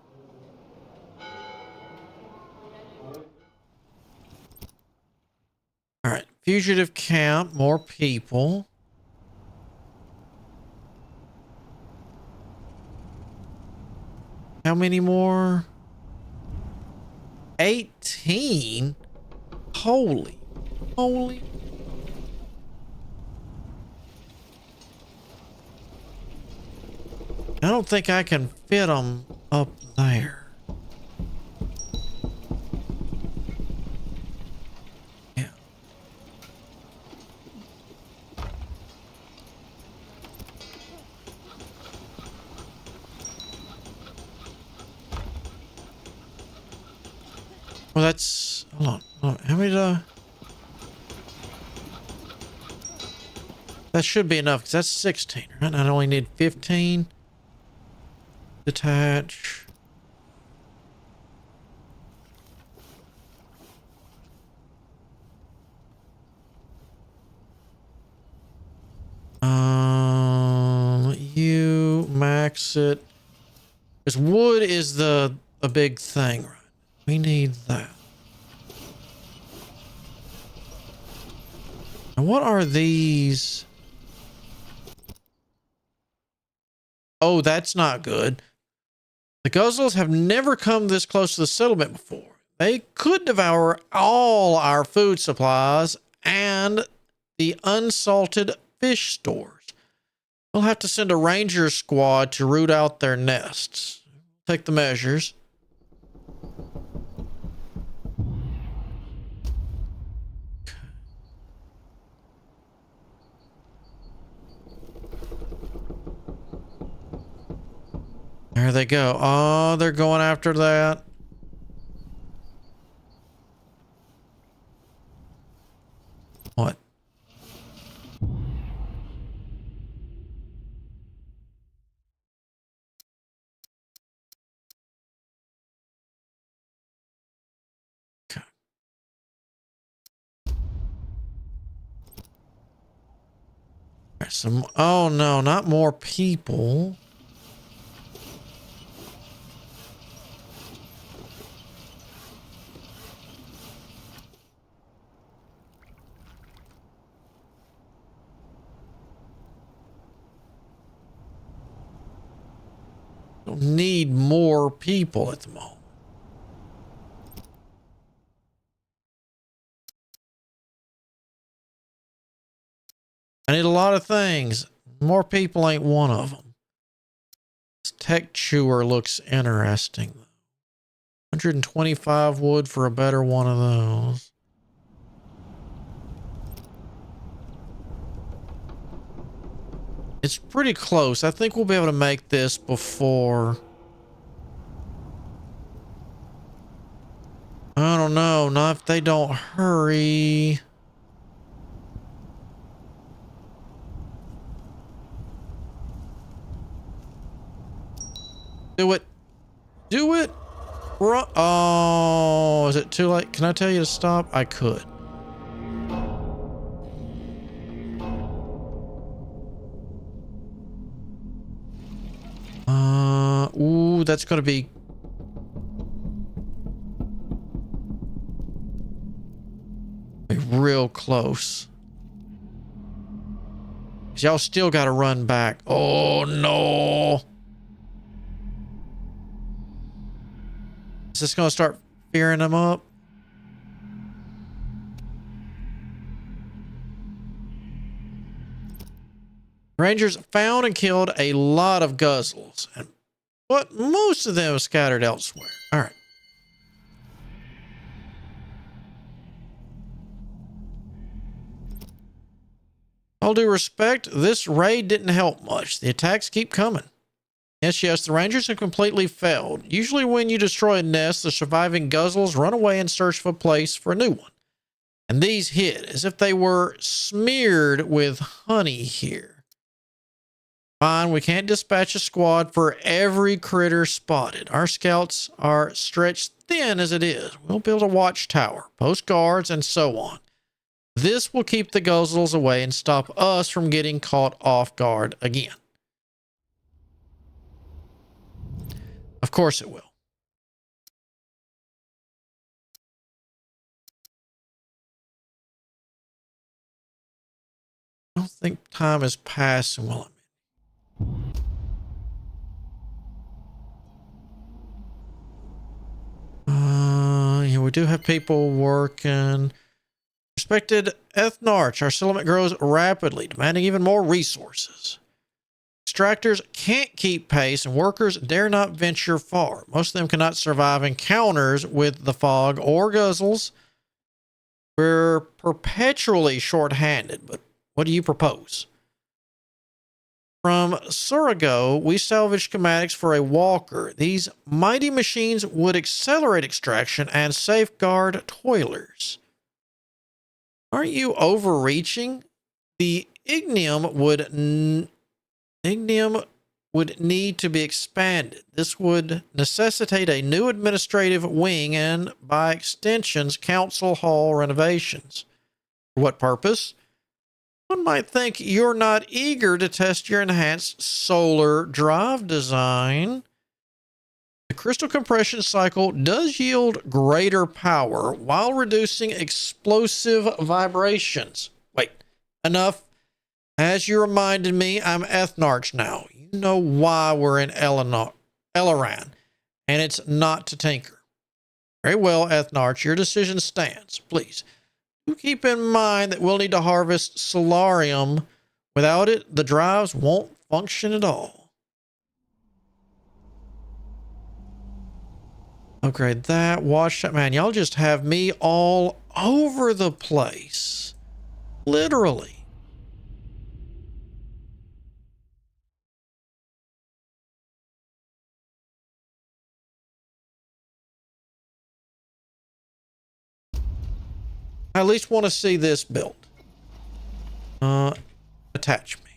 All right. Fugitive camp. More people. How many more? 18? Holy. Holy. I don't think I can fit them up there. Yeah. Well, that's... Hold on. Hold on. How many that should be enough, because that's 16, right? I only need 15. Detach. You max it. Because wood is a big thing, right? We need that. And what are these? Oh, that's not good. The guzzles have never come this close to the settlement before. They could devour all our food supplies and the unsalted fish stores. We'll have to send a ranger squad to root out their nests. Take the measures. There they go. Oh, they're going after that. What? Okay. There's some. Oh no, not more people. Don't need more people at the moment. I need a lot of things. More people ain't one of them. This tech chewer looks interesting. 125 wood for a better one of those. It's pretty close. I think we'll be able to make this before. I don't know. Not if they don't hurry. Do it. Do it. Oh, is it too late? Can I tell you to stop? I could. Ooh, that's going to be real close. Y'all still got to run back. Oh, no. Is this going to start fearing them up? Rangers found and killed a lot of guzzles, but most of them scattered elsewhere. All right. All due respect, this raid didn't help much. The attacks keep coming. Yes, the Rangers have completely failed. Usually when you destroy a nest, the surviving guzzles run away and search for a place for a new one. And these hit as if they were smeared with honey here. Fine, we can't dispatch a squad for every critter spotted. Our scouts are stretched thin as it is. We'll build a watchtower, post guards, and so on. This will keep the guzzles away and stop us from getting caught off guard again. Of course it will. I don't think time is passing while I'm yeah, we do have people working. Respected Ethnarch, our settlement grows rapidly, demanding even more resources. Extractors can't keep pace, and workers dare not venture far. Most of them cannot survive encounters with the fog or guzzles. We're perpetually short-handed, but what do you propose? From Surigo, we salvaged schematics for a walker. These mighty machines would accelerate extraction and safeguard toilers. Aren't you overreaching? The ignium would need to be expanded. This would necessitate a new administrative wing and, by extensions, council hall renovations. For what purpose? One might think you're not eager to test your enhanced solar drive design. The crystal compression cycle does yield greater power while reducing explosive vibrations. Wait, enough. As you reminded me, I'm Ethnarch now. You know why we're in Eleran, and it's not to tinker. Very well, Ethnarch, your decision stands. Please, do keep in mind that we'll need to harvest solarium. Without it, the drives won't function at all. Upgrade that. Watch that. Man, y'all just have me all over the place. Literally. I at least want to see this built. Attach me.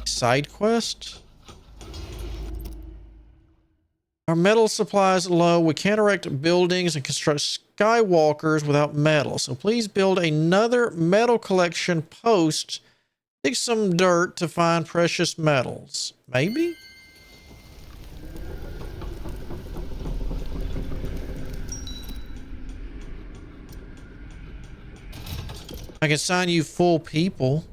Side quest. Our metal supply is low. We can't erect buildings and construct skywalkers without metal. So please build another metal collection post. Dig some dirt to find precious metals. Maybe? I can assign you full people.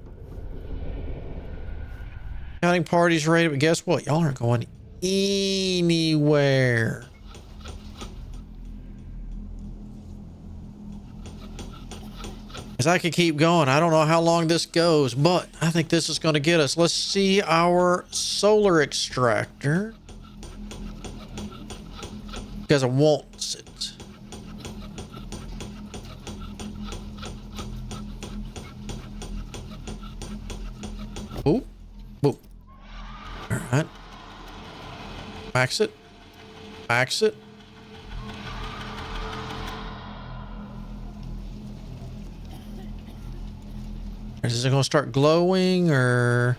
Counting parties ready, but guess what? Y'all aren't going anywhere. As I could keep going, I don't know how long this goes, but I think this is going to get us. Let's see our solar extractor. Because I want it. Boop. Boop. All right. Max it. Max it. Is it going to start glowing or...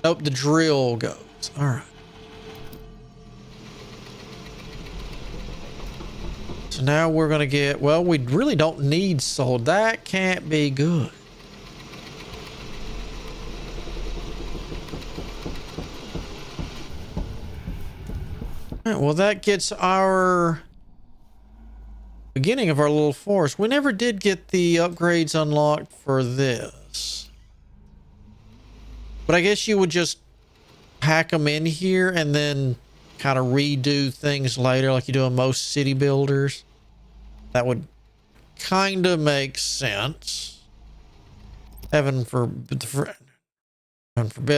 Nope, the drill goes. All right. So now we're going to get, well, we really don't need soul. That can't be good. All right, well, that gets our beginning of our little forest. We never did get the upgrades unlocked for this. But I guess you would just pack them in here and then kind of redo things later like you do in most city builders. That would kind of make sense. Heaven forbid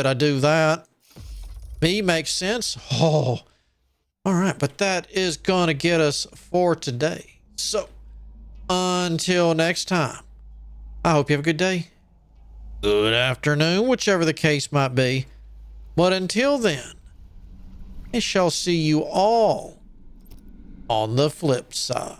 I do that. Me makes sense. Oh, all right. But that is going to get us for today. So until next time, I hope you have a good day, good afternoon, whichever the case might be. But until then, I shall see you all on the flip side.